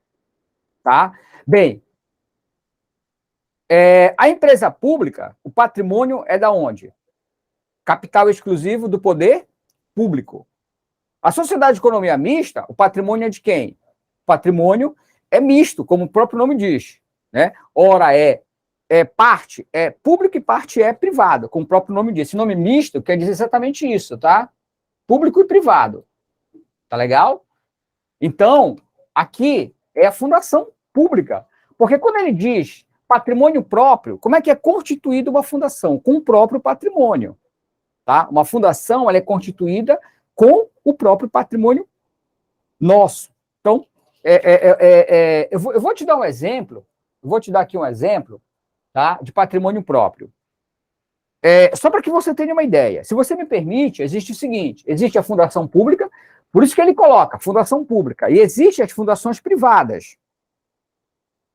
Tá? Bem, a empresa pública, o patrimônio é da onde? Capital exclusivo do poder público. A sociedade de economia mista, o patrimônio é de quem? O patrimônio é misto, como o próprio nome diz, né? Ora parte é público e parte é privado, como o próprio nome diz. Esse nome misto quer dizer exatamente isso, tá? Público e privado. Tá legal? Então, aqui é a fundação pública. Porque quando ele diz patrimônio próprio, como é que é constituída uma fundação? Com o próprio patrimônio. Tá? Uma fundação ela é constituída com o próprio patrimônio nosso. Então, eu vou te dar um exemplo, vou te dar aqui um exemplo, tá, de patrimônio próprio. Só para que você tenha uma ideia. Se você me permite, existe o seguinte, existe a fundação pública, por isso que ele coloca fundação pública, e existe as fundações privadas.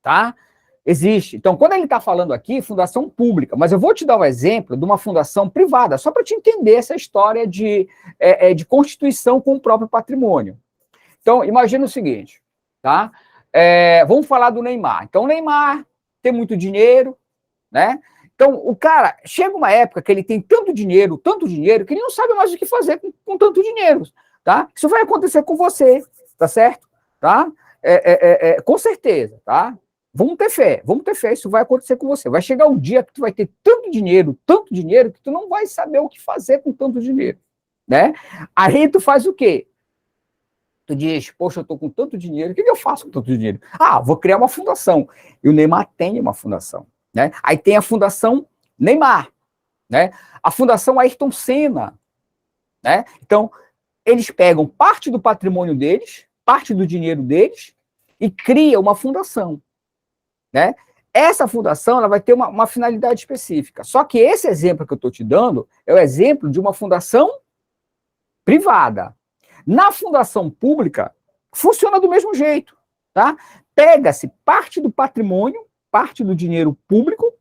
Tá? Existe. Então, quando ele está falando aqui, fundação pública, mas eu vou te dar um exemplo de uma fundação privada, só para te entender essa história de constituição com o próprio patrimônio. Então, imagina o seguinte, tá? Vamos falar do Neymar. Então, o Neymar tem muito dinheiro, né? Então, o cara, chega uma época que ele tem tanto dinheiro, que ele não sabe mais o que fazer com tanto dinheiro, tá? Isso vai acontecer com você, tá certo? Tá? Com certeza, tá? Vamos ter fé, isso vai acontecer com você. Vai chegar um dia que tu vai ter tanto dinheiro, que tu não vai saber o que fazer com tanto dinheiro, né? Aí tu faz o quê? Tu diz, poxa, eu tô com tanto dinheiro, o que eu faço com tanto dinheiro? Ah, vou criar uma fundação. E o Neymar tem uma fundação, né? Aí tem a Fundação Neymar, né? A Fundação Ayrton Senna, né? Então, eles pegam parte do patrimônio deles, parte do dinheiro deles, e criam uma fundação, né? Essa fundação ela vai ter uma finalidade específica. Só que esse exemplo que eu estou te dando é o exemplo de uma fundação privada. Na fundação pública, funciona do mesmo jeito, tá? Pega-se parte do patrimônio, parte do dinheiro público,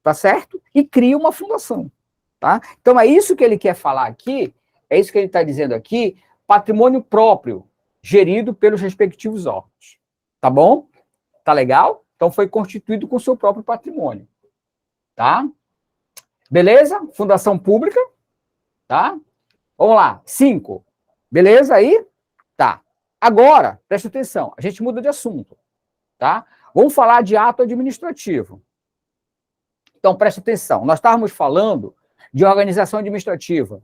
tá certo? E cria uma fundação, tá? Então é isso que ele quer falar aqui, é isso que ele está dizendo aqui, patrimônio próprio, gerido pelos respectivos órgãos. Tá bom? Tá legal? Então foi constituído com seu próprio patrimônio. Tá? Beleza? Fundação pública. Tá? Vamos lá. 5. Beleza aí? Tá. Agora, presta atenção, a gente muda de assunto. Tá? Vamos falar de ato administrativo. Então, presta atenção. Nós estávamos falando de organização administrativa.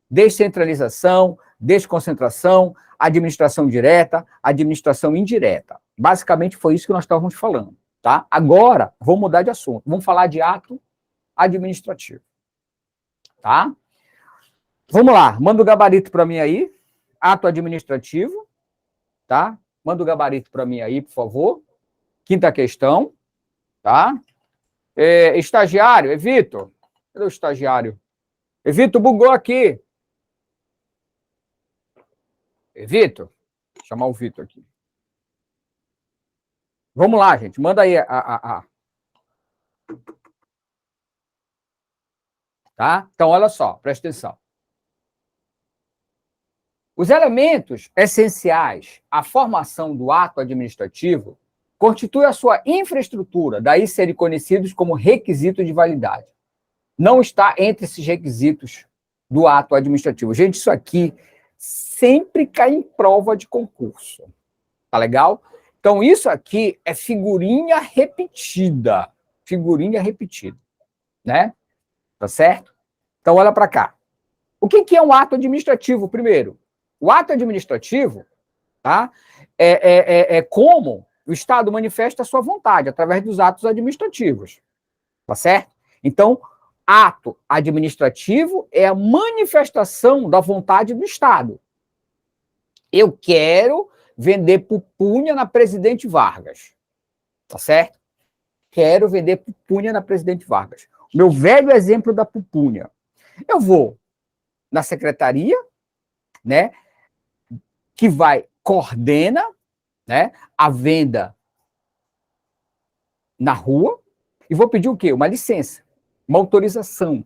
Descentralização, desconcentração, administração direta, administração indireta. Basicamente foi isso que nós estávamos falando, tá? Agora, vamos mudar de assunto. Vamos falar de ato administrativo, tá? Vamos lá, manda o gabarito para mim aí. Ato administrativo, tá? Manda o gabarito para mim aí, por favor. Quinta questão, tá? Estagiário, Vitor. Cadê o estagiário? Vitor, bugou aqui. Vitor, vou chamar o Vitor aqui. Vamos lá, gente, manda aí Tá? Então, olha só, presta atenção. Os elementos essenciais à formação do ato administrativo constituem a sua infraestrutura, daí serem conhecidos como requisito de validade. Não está entre esses requisitos do ato administrativo. Gente, isso aqui sempre cai em prova de concurso. Tá legal? Então, isso aqui é figurinha repetida. Figurinha repetida. Né? Tá certo? Então, olha para cá. O que é um ato administrativo, primeiro? O ato administrativo, tá? É como o Estado manifesta a sua vontade, através dos atos administrativos. Tá certo? Então, ato administrativo é a manifestação da vontade do Estado. Eu quero vender pupunha na Presidente Vargas. Tá certo? Quero vender pupunha na Presidente Vargas. O meu velho exemplo da pupunha. Eu vou na secretaria, né, que coordena, né, a venda na rua, e vou pedir o quê? Uma licença, uma autorização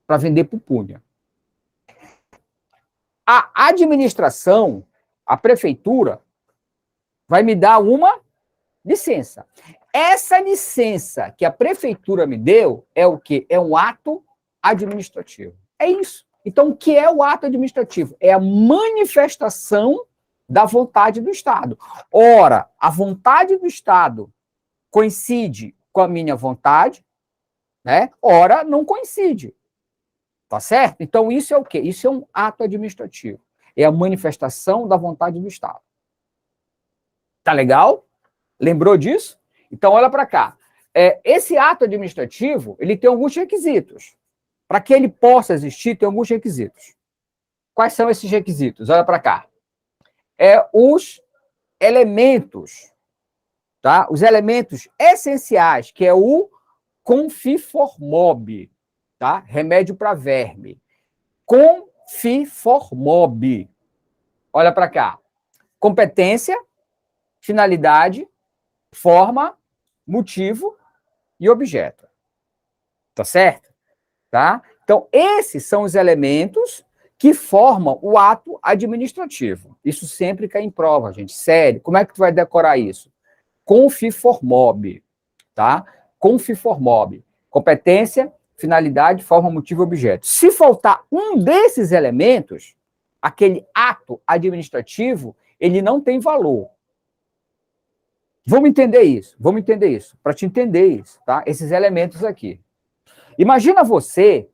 para vender pupunha. A administração, a prefeitura, vai me dar uma licença. Essa licença que a prefeitura me deu é o quê? É um ato administrativo. É isso. Então, o que é o ato administrativo? É a manifestação da vontade do Estado. Ora, a vontade do Estado coincide com a minha vontade, né? Ora, não coincide. Tá certo? Então, isso é o quê? Isso é um ato administrativo. É a manifestação da vontade do Estado. Tá legal? Lembrou disso? Então, olha para cá. Esse ato administrativo, ele tem alguns requisitos. Para que ele possa existir, tem alguns requisitos. Quais são esses requisitos? Olha para cá. Os elementos, tá? Os elementos essenciais, que é o Confiformob, tá? Remédio para verme. Confiformob. Olha para cá. Competência, finalidade, forma, motivo e objeto. Tá certo? Tá? Então, esses são os elementos que formam o ato administrativo. Isso sempre cai em prova, gente. Sério. Como é que tu vai decorar isso? Confiformob, tá? Confiformob. Competência, finalidade, forma, motivo e objeto. Se faltar um desses elementos, aquele ato administrativo, ele não tem valor. Vamos entender isso, para te entender isso, tá? Esses elementos aqui. Imagina você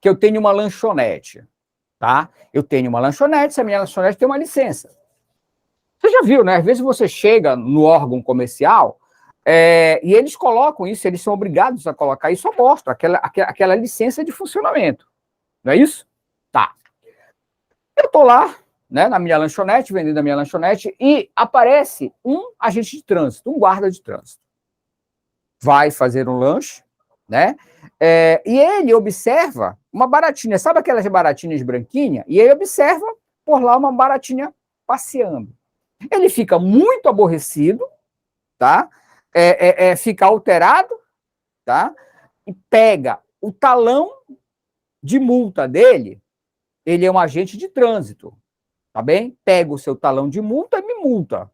que eu tenho uma lanchonete, tá? Eu tenho uma lanchonete, essa minha lanchonete tem uma licença. Você já viu, né? Às vezes você chega no órgão comercial e eles colocam isso, eles são obrigados a colocar isso, mostra aquela licença de funcionamento. Não é isso? Tá. Eu tô lá, né, na minha lanchonete, vendendo a minha lanchonete, e aparece um agente de trânsito, um guarda de trânsito. Vai fazer um lanche, né? E ele observa uma baratinha, sabe aquelas baratinhas branquinhas? E ele observa por lá uma baratinha passeando. Ele fica muito aborrecido, tá? Fica alterado, tá? E pega o talão de multa dele. Ele é um agente de trânsito, tá bem? Pega o seu talão de multa e me multa.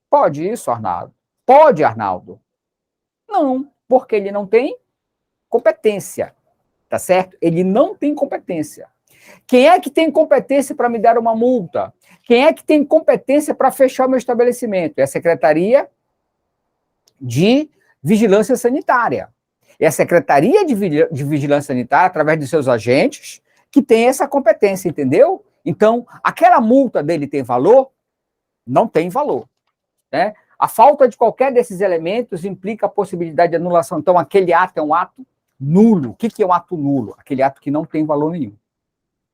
Pode isso, Arnaldo? Pode, Arnaldo. Não, porque ele não tem competência, tá certo? Ele não tem competência. Quem é que tem competência para me dar uma multa? Quem é que tem competência para fechar o meu estabelecimento? É a Secretaria de Vigilância Sanitária. É a Secretaria de Vigilância Sanitária, através de seus agentes, que tem essa competência, entendeu? Então, aquela multa dele tem valor? Não tem valor, né? A falta de qualquer desses elementos implica a possibilidade de anulação. Então, aquele ato é um ato nulo. O que é um ato nulo? Aquele ato que não tem valor nenhum.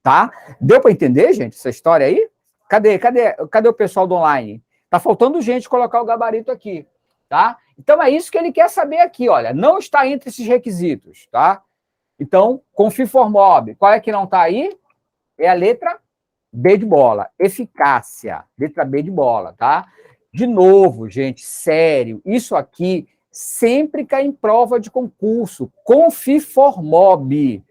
Tá? Deu para entender, gente, essa história aí? Cadê o pessoal do online? Tá faltando gente colocar o gabarito aqui, tá? Então, é isso que ele quer saber aqui, olha. Não está entre esses requisitos, tá? Então, Confiformob, qual é que não está aí? É a letra B de bola. Eficácia, letra B de bola, tá? De novo, gente, sério, isso aqui sempre cai em prova de concurso. Confiformob.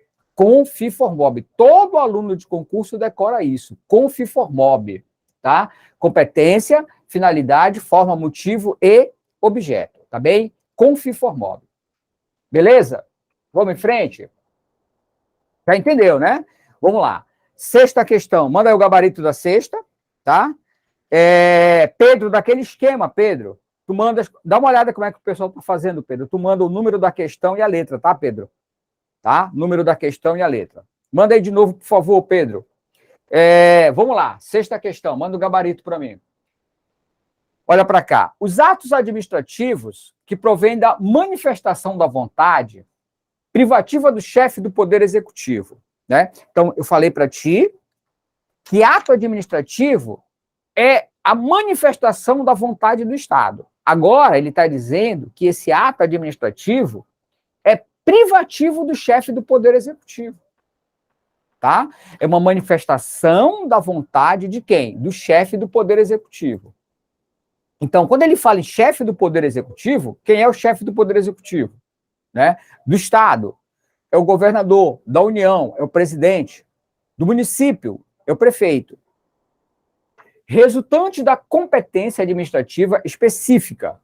Todo aluno de concurso decora isso. Confiformob, tá? Competência, finalidade, forma, motivo e objeto, tá bem? Confiformob. Beleza? Vamos em frente? Já entendeu, né? Vamos lá. Sexta questão. Manda aí o gabarito da sexta, tá? Pedro, daquele esquema, Pedro. Tu manda, dá uma olhada como é que o pessoal está fazendo, Pedro. Tu manda o número da questão e a letra, tá, Pedro? Tá? Número da questão e a letra. Manda aí de novo, por favor, Pedro. Vamos lá. Sexta questão. Manda o gabarito para mim. Olha para cá. Os atos administrativos que provêm da manifestação da vontade privativa do chefe do Poder Executivo, né? Então, eu falei para ti que ato administrativo é a manifestação da vontade do Estado. Agora, ele está dizendo que esse ato administrativo é privativo do chefe do Poder Executivo. Tá? É uma manifestação da vontade de quem? Do chefe do Poder Executivo. Então, quando ele fala em chefe do Poder Executivo, quem é o chefe do Poder Executivo? Né? Do Estado. É o governador, da União, é o presidente, do município, é o prefeito. Resultante da competência administrativa específica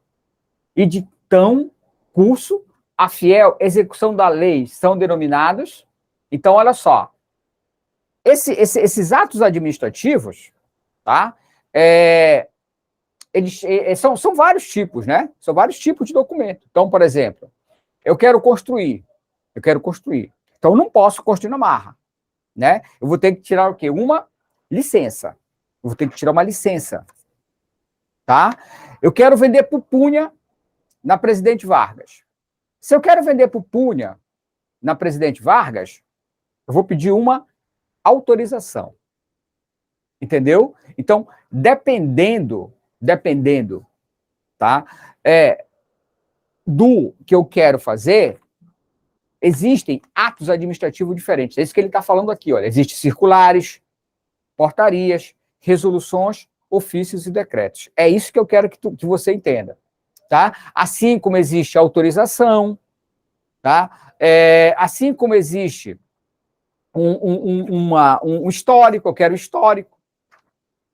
e de tão curso, a fiel execução da lei são denominados. Então, olha só, esses atos administrativos, tá? Eles são vários tipos, né? São vários tipos de documento. Então, por exemplo, eu quero construir. Então, eu não posso construir na marra, né? Eu vou ter que tirar o quê? Uma licença. Eu vou ter que tirar uma licença, tá? Eu quero vender pupunha na Presidente Vargas. Se eu quero vender pupunha na Presidente Vargas, eu vou pedir uma autorização. Entendeu? Então, dependendo, tá? Do que eu quero fazer, existem atos administrativos diferentes. É isso que ele está falando aqui, olha. Existem circulares, portarias, resoluções, ofícios e decretos. É isso que eu quero que você entenda, tá? Assim como existe autorização, tá? Assim como existe um histórico, eu quero histórico,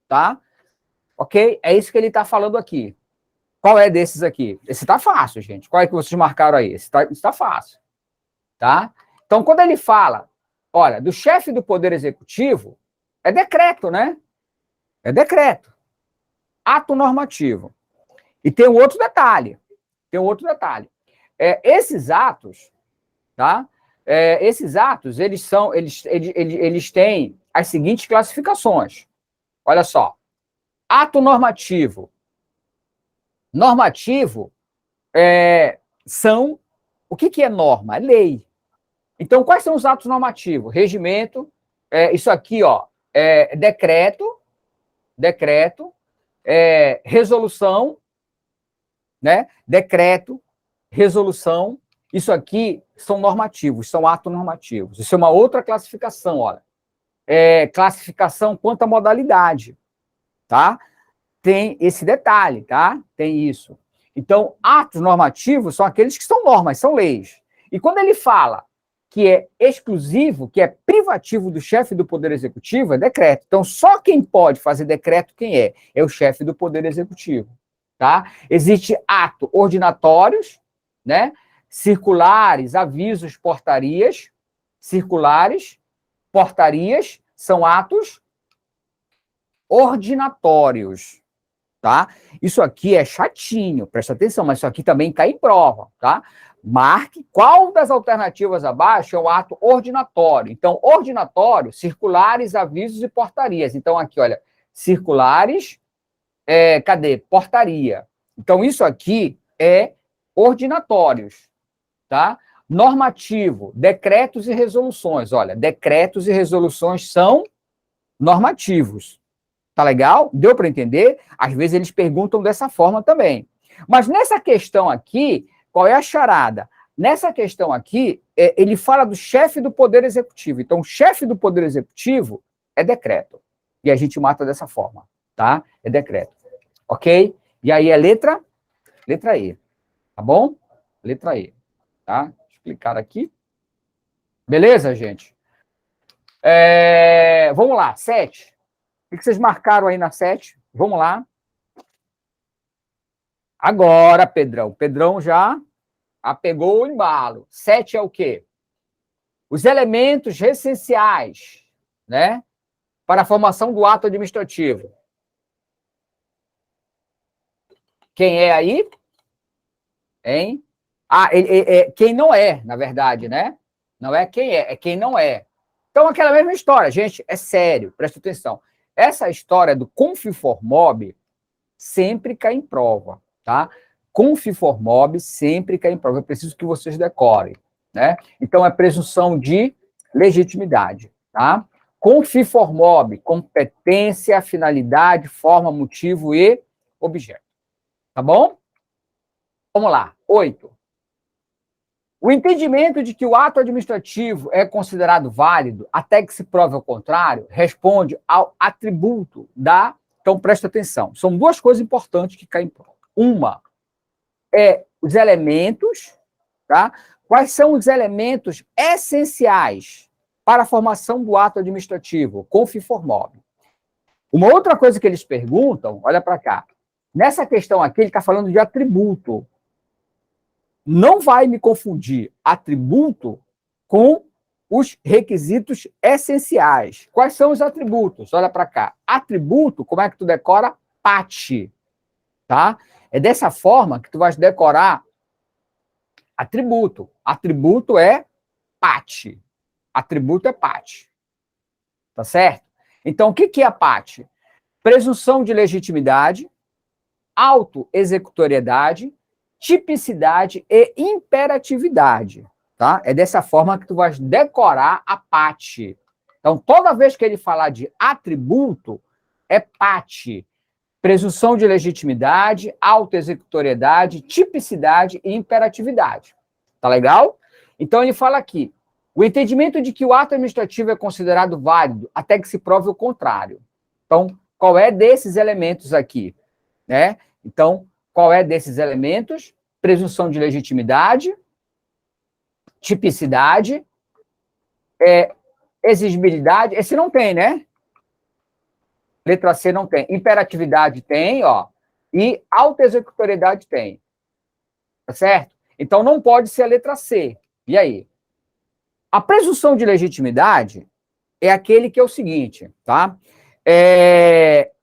tá? Ok? É isso que ele está falando aqui. Qual é desses aqui? Esse está fácil, gente. Qual é que vocês marcaram aí? Esse está fácil, tá? Então, quando ele fala, olha, do chefe do Poder Executivo, é decreto, né? É decreto. ato normativo. E tem um outro detalhe. Esses atos, tá? Esses atos, eles têm as seguintes classificações. Olha só. Ato normativo. Normativo são... O que é norma? É lei. Então, quais são os atos normativos? Regimento, isso aqui, ó, decreto, resolução, né? Decreto, resolução, isso aqui são normativos, são atos normativos. Isso é uma outra classificação, olha. Classificação quanto à modalidade, tá? Tem esse detalhe, tá? Tem isso. Então, atos normativos são aqueles que são normas, são leis. E quando ele fala que é exclusivo, que é privativo do chefe do Poder Executivo, é decreto. Então, só quem pode fazer decreto, quem é? É o chefe do Poder Executivo, tá? Existe ato ordinatórios, né? Circulares, avisos, portarias. Circulares, portarias são atos ordinatórios, tá? Isso aqui é chatinho, presta atenção, mas isso aqui também cai em prova, tá? Marque qual das alternativas abaixo é o ato ordinatório. Então, ordinatório, circulares, avisos e portarias. Então, aqui, olha, circulares, cadê? Portaria. Então, isso aqui é ordinatórios, tá? Normativo, decretos e resoluções. Olha, decretos e resoluções são normativos. Tá legal? Deu para entender? Às vezes eles perguntam dessa forma também. Mas nessa questão aqui, qual é a charada? Nessa questão aqui, ele fala do chefe do Poder Executivo. Então, o chefe do Poder Executivo é decreto. E a gente mata dessa forma, tá? É decreto. Ok? E aí é letra E. Tá bom? Letra E. Tá? Vou explicar aqui. Beleza, gente? Vamos lá, 7. O que vocês marcaram aí na 7? Vamos lá. Agora, Pedrão. Pedrão já apegou o embalo. 7 é o quê? Os elementos essenciais, né, para a formação do ato administrativo. Quem é aí? Hein? Quem não é, na verdade, né? Não é quem é quem não é. Então, aquela mesma história. Gente, é sério, presta atenção. Essa história do Confiformob sempre cai em prova, tá? Confiformob sempre cai em prova. Eu preciso que vocês decorem, né? Então, é presunção de legitimidade, tá? Confiformob, competência, finalidade, forma, motivo e objeto. Tá bom? Vamos lá. 8. O entendimento de que o ato administrativo é considerado válido até que se prove o contrário responde ao atributo da... Então, presta atenção. São duas coisas importantes que caem em prova. Uma é os elementos, tá? Quais são os elementos essenciais para a formação do ato administrativo? Confiformob. Uma outra coisa que eles perguntam, olha para cá. Nessa questão aqui, ele está falando de atributo. Não vai me confundir atributo com os requisitos essenciais. Quais são os atributos? Olha para cá. Atributo, como é que tu decora? PAT. Tá? É dessa forma que tu vais decorar atributo. Atributo é PAT. Atributo é PAT. Tá certo? Então, o que é a PAT? Presunção de legitimidade, autoexecutoriedade, tipicidade e imperatividade, tá? É dessa forma que tu vais decorar a PAT. Então, toda vez que ele falar de atributo, é PAT. Presunção de legitimidade, autoexecutoriedade, tipicidade e imperatividade. Tá legal? Então, ele fala aqui, o entendimento de que o ato administrativo é considerado válido até que se prove o contrário. Então, qual é desses elementos aqui? Né? Então, qual é desses elementos? Presunção de legitimidade, tipicidade, exigibilidade. Esse não tem, né? Letra C não tem. Imperatividade tem, ó. E autoexecutoriedade tem. Tá certo? Então, não pode ser a letra C. E aí? A presunção de legitimidade é aquele que é o seguinte, tá?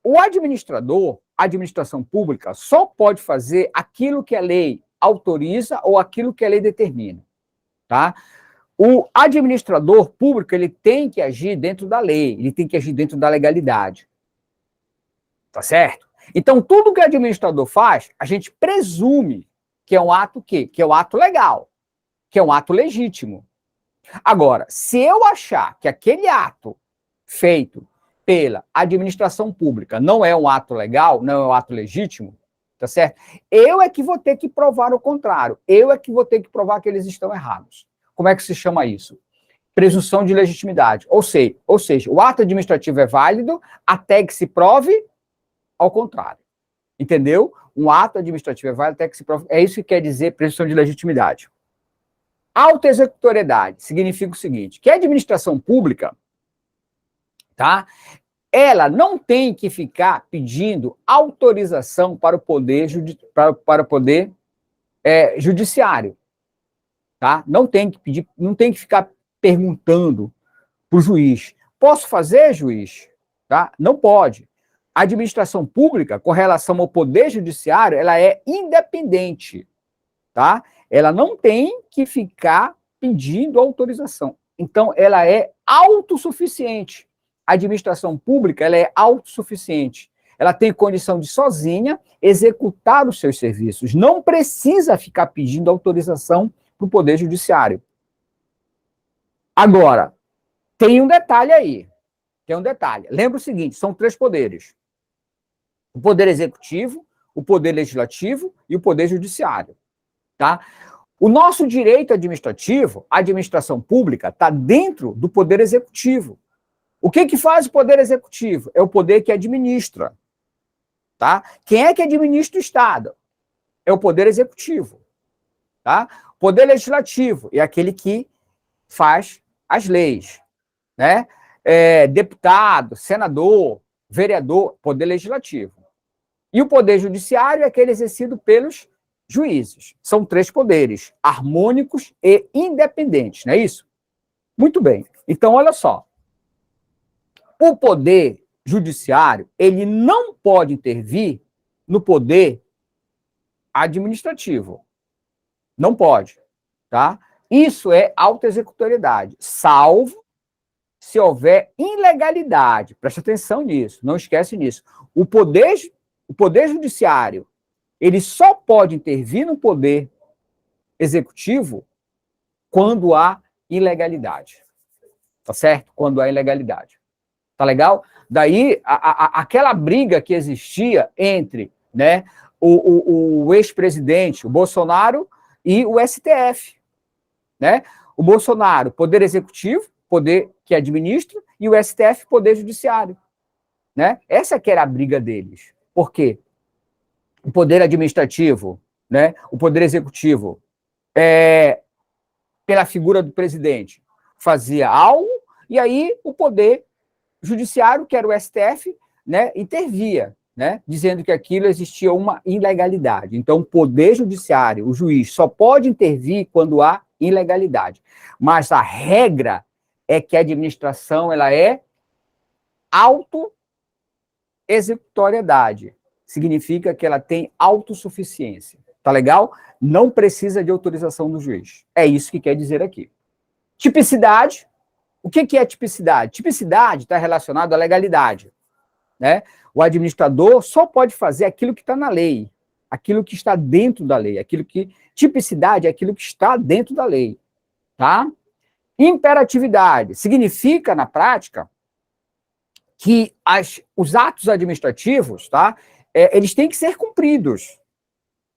O administrador, a administração pública só pode fazer aquilo que a lei autoriza ou aquilo que a lei determina, tá? O administrador público, ele tem que agir dentro da lei, ele tem que agir dentro da legalidade, tá certo? Então, tudo que o administrador faz, a gente presume que é um ato o quê? Que é um ato legal, que é um ato legítimo. Agora, se eu achar que aquele ato feito pela administração pública não é um ato legal, não é um ato legítimo, tá certo? Eu é que vou ter que provar o contrário. Eu é que vou ter que provar que eles estão errados. Como é que se chama isso? Presunção de legitimidade. Ou seja, o ato administrativo é válido até que se prove ao contrário. Entendeu? Um ato administrativo é válido até que se prove. É isso que quer dizer presunção de legitimidade. Autoexecutoriedade significa o seguinte, que a administração pública, tá? Ela não tem que ficar pedindo autorização para o poder, judiciário, tá? Não tem que pedir, não tem que ficar perguntando para o juiz. Posso fazer, juiz? Tá? Não pode. A administração pública, com relação ao poder judiciário, ela é independente, tá? Ela não tem que ficar pedindo autorização. Então, ela é autossuficiente. A administração pública, ela é autossuficiente. Ela tem condição de, sozinha, executar os seus serviços. Não precisa ficar pedindo autorização para o Poder Judiciário. Agora, tem um detalhe aí. Tem um detalhe. Lembra o seguinte, são 3 poderes. O Poder Executivo, o Poder Legislativo e o Poder Judiciário. Tá? O nosso direito administrativo, a administração pública, está dentro do Poder Executivo. O que faz o Poder Executivo? É o poder que administra. Tá? Quem é que administra o Estado? É o Poder Executivo. Tá? O Poder Legislativo é aquele que faz as leis. Né? Deputado, senador, vereador, Poder Legislativo. E o Poder Judiciário é aquele exercido pelos juízes. São 3 poderes, harmônicos e independentes, não é isso? Muito bem. Então, olha só. O Poder Judiciário, ele não pode intervir no poder administrativo. Não pode, tá? Isso é autoexecutoriedade, salvo se houver ilegalidade. Preste atenção nisso, não esquece nisso. O Poder Judiciário, ele só pode intervir no Poder Executivo quando há ilegalidade. Tá certo? Quando há ilegalidade. Tá legal? Daí, aquela briga que existia entre, né, o ex-presidente, o Bolsonaro, e o STF. Né? O Bolsonaro, Poder Executivo, poder que administra, e o STF, Poder Judiciário. Né? Essa que era a briga deles. Por quê? O Poder Administrativo, né, o Poder Executivo, pela figura do presidente, fazia algo, e aí o Poder Judiciário, que era o STF, né, intervia, né, dizendo que aquilo existia uma ilegalidade. Então, o Poder Judiciário, o juiz, só pode intervir quando há ilegalidade. Mas a regra é que a administração ela é autoexecutoriedade. Significa que ela tem autossuficiência. Tá legal? Não precisa de autorização do juiz. É isso que quer dizer aqui. Tipicidade. O que é tipicidade? Tipicidade está relacionado à legalidade. Né? O administrador só pode fazer aquilo que está na lei, aquilo que está dentro da lei, tipicidade é aquilo que está dentro da lei. Tá? Imperatividade significa, na prática, que os atos administrativos, tá? Eles têm que ser cumpridos.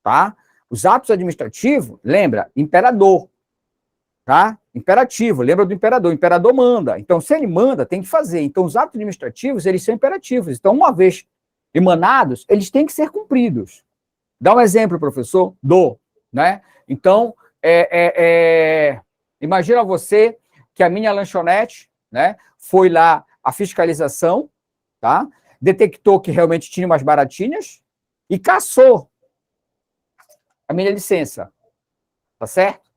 Tá? Os atos administrativos, lembra, imperador. Tá? Imperativo, lembra do imperador. O imperador manda. Então, se ele manda, tem que fazer. Então, os atos administrativos, eles são imperativos. Então, uma vez emanados, eles têm que ser cumpridos. Dá um exemplo, professor. Né? Então, imagina você que a minha lanchonete, né, foi lá a fiscalização, tá? Detectou que realmente tinha umas baratinhas e cassou a minha licença. Tá certo?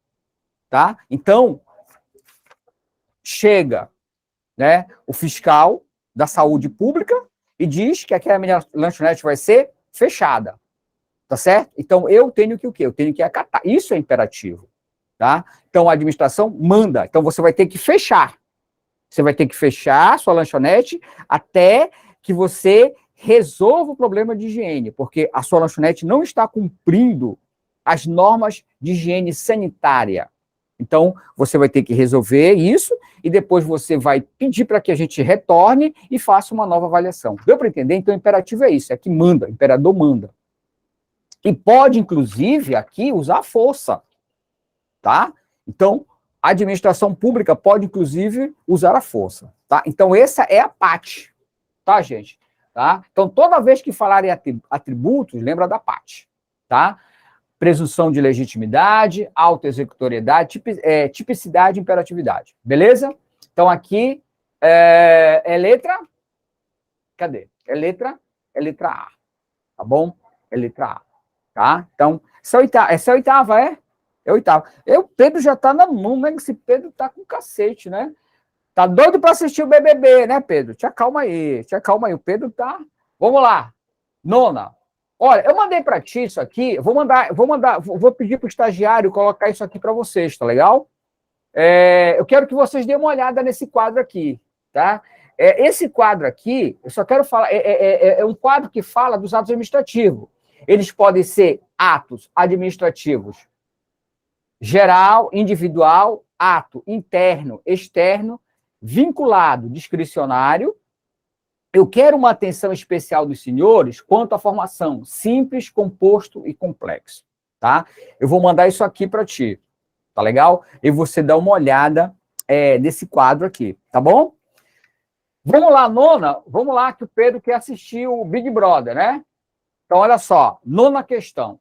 Tá? Então, chega, né, o fiscal da saúde pública e diz que aquela minha lanchonete vai ser fechada, tá certo? Então, eu tenho que o quê? Eu tenho que acatar. Isso é imperativo, tá? Então, a administração manda. Então, você vai ter que fechar. Você vai ter que fechar sua lanchonete até que você resolva o problema de higiene, porque a sua lanchonete não está cumprindo as normas de higiene sanitária. Então, você vai ter que resolver isso e depois você vai pedir para que a gente retorne e faça uma nova avaliação. Deu para entender? Então, o imperativo é isso, é que manda, o imperador manda. E pode, inclusive, aqui usar força, tá? Então, a administração pública pode, inclusive, usar a força, tá? Então, essa é a PAT, tá, gente? Tá? Então, toda vez que falarem atributos, lembra da PAT, tá? Presunção de legitimidade, autoexecutoriedade, tipicidade e imperatividade, beleza? Então, aqui é letra... Cadê? É letra A, tá bom? É letra A, tá? Então, essa é a oitava, é? É a oitava. O Pedro já tá na mão, né? Esse Pedro tá com cacete, né? Tá doido para assistir o BBB, né, Pedro? Te acalma aí, O Pedro tá... Vamos lá. Nona. Olha, eu mandei para ti isso aqui, vou pedir para o estagiário colocar isso aqui para vocês, tá legal? Eu quero que vocês dêem uma olhada nesse quadro aqui, tá? Esse quadro aqui, eu só quero falar, é um quadro que fala dos atos administrativos. Eles podem ser atos administrativos geral, individual, ato interno, externo, vinculado, discricionário. Eu quero uma atenção especial dos senhores quanto à formação simples, composto e complexo, tá? Eu vou mandar isso aqui para ti, tá legal? E você dá uma olhada nesse quadro aqui, tá bom? Vamos lá, nona, vamos lá que o Pedro quer assistir o Big Brother, né? Então, olha só, nona questão.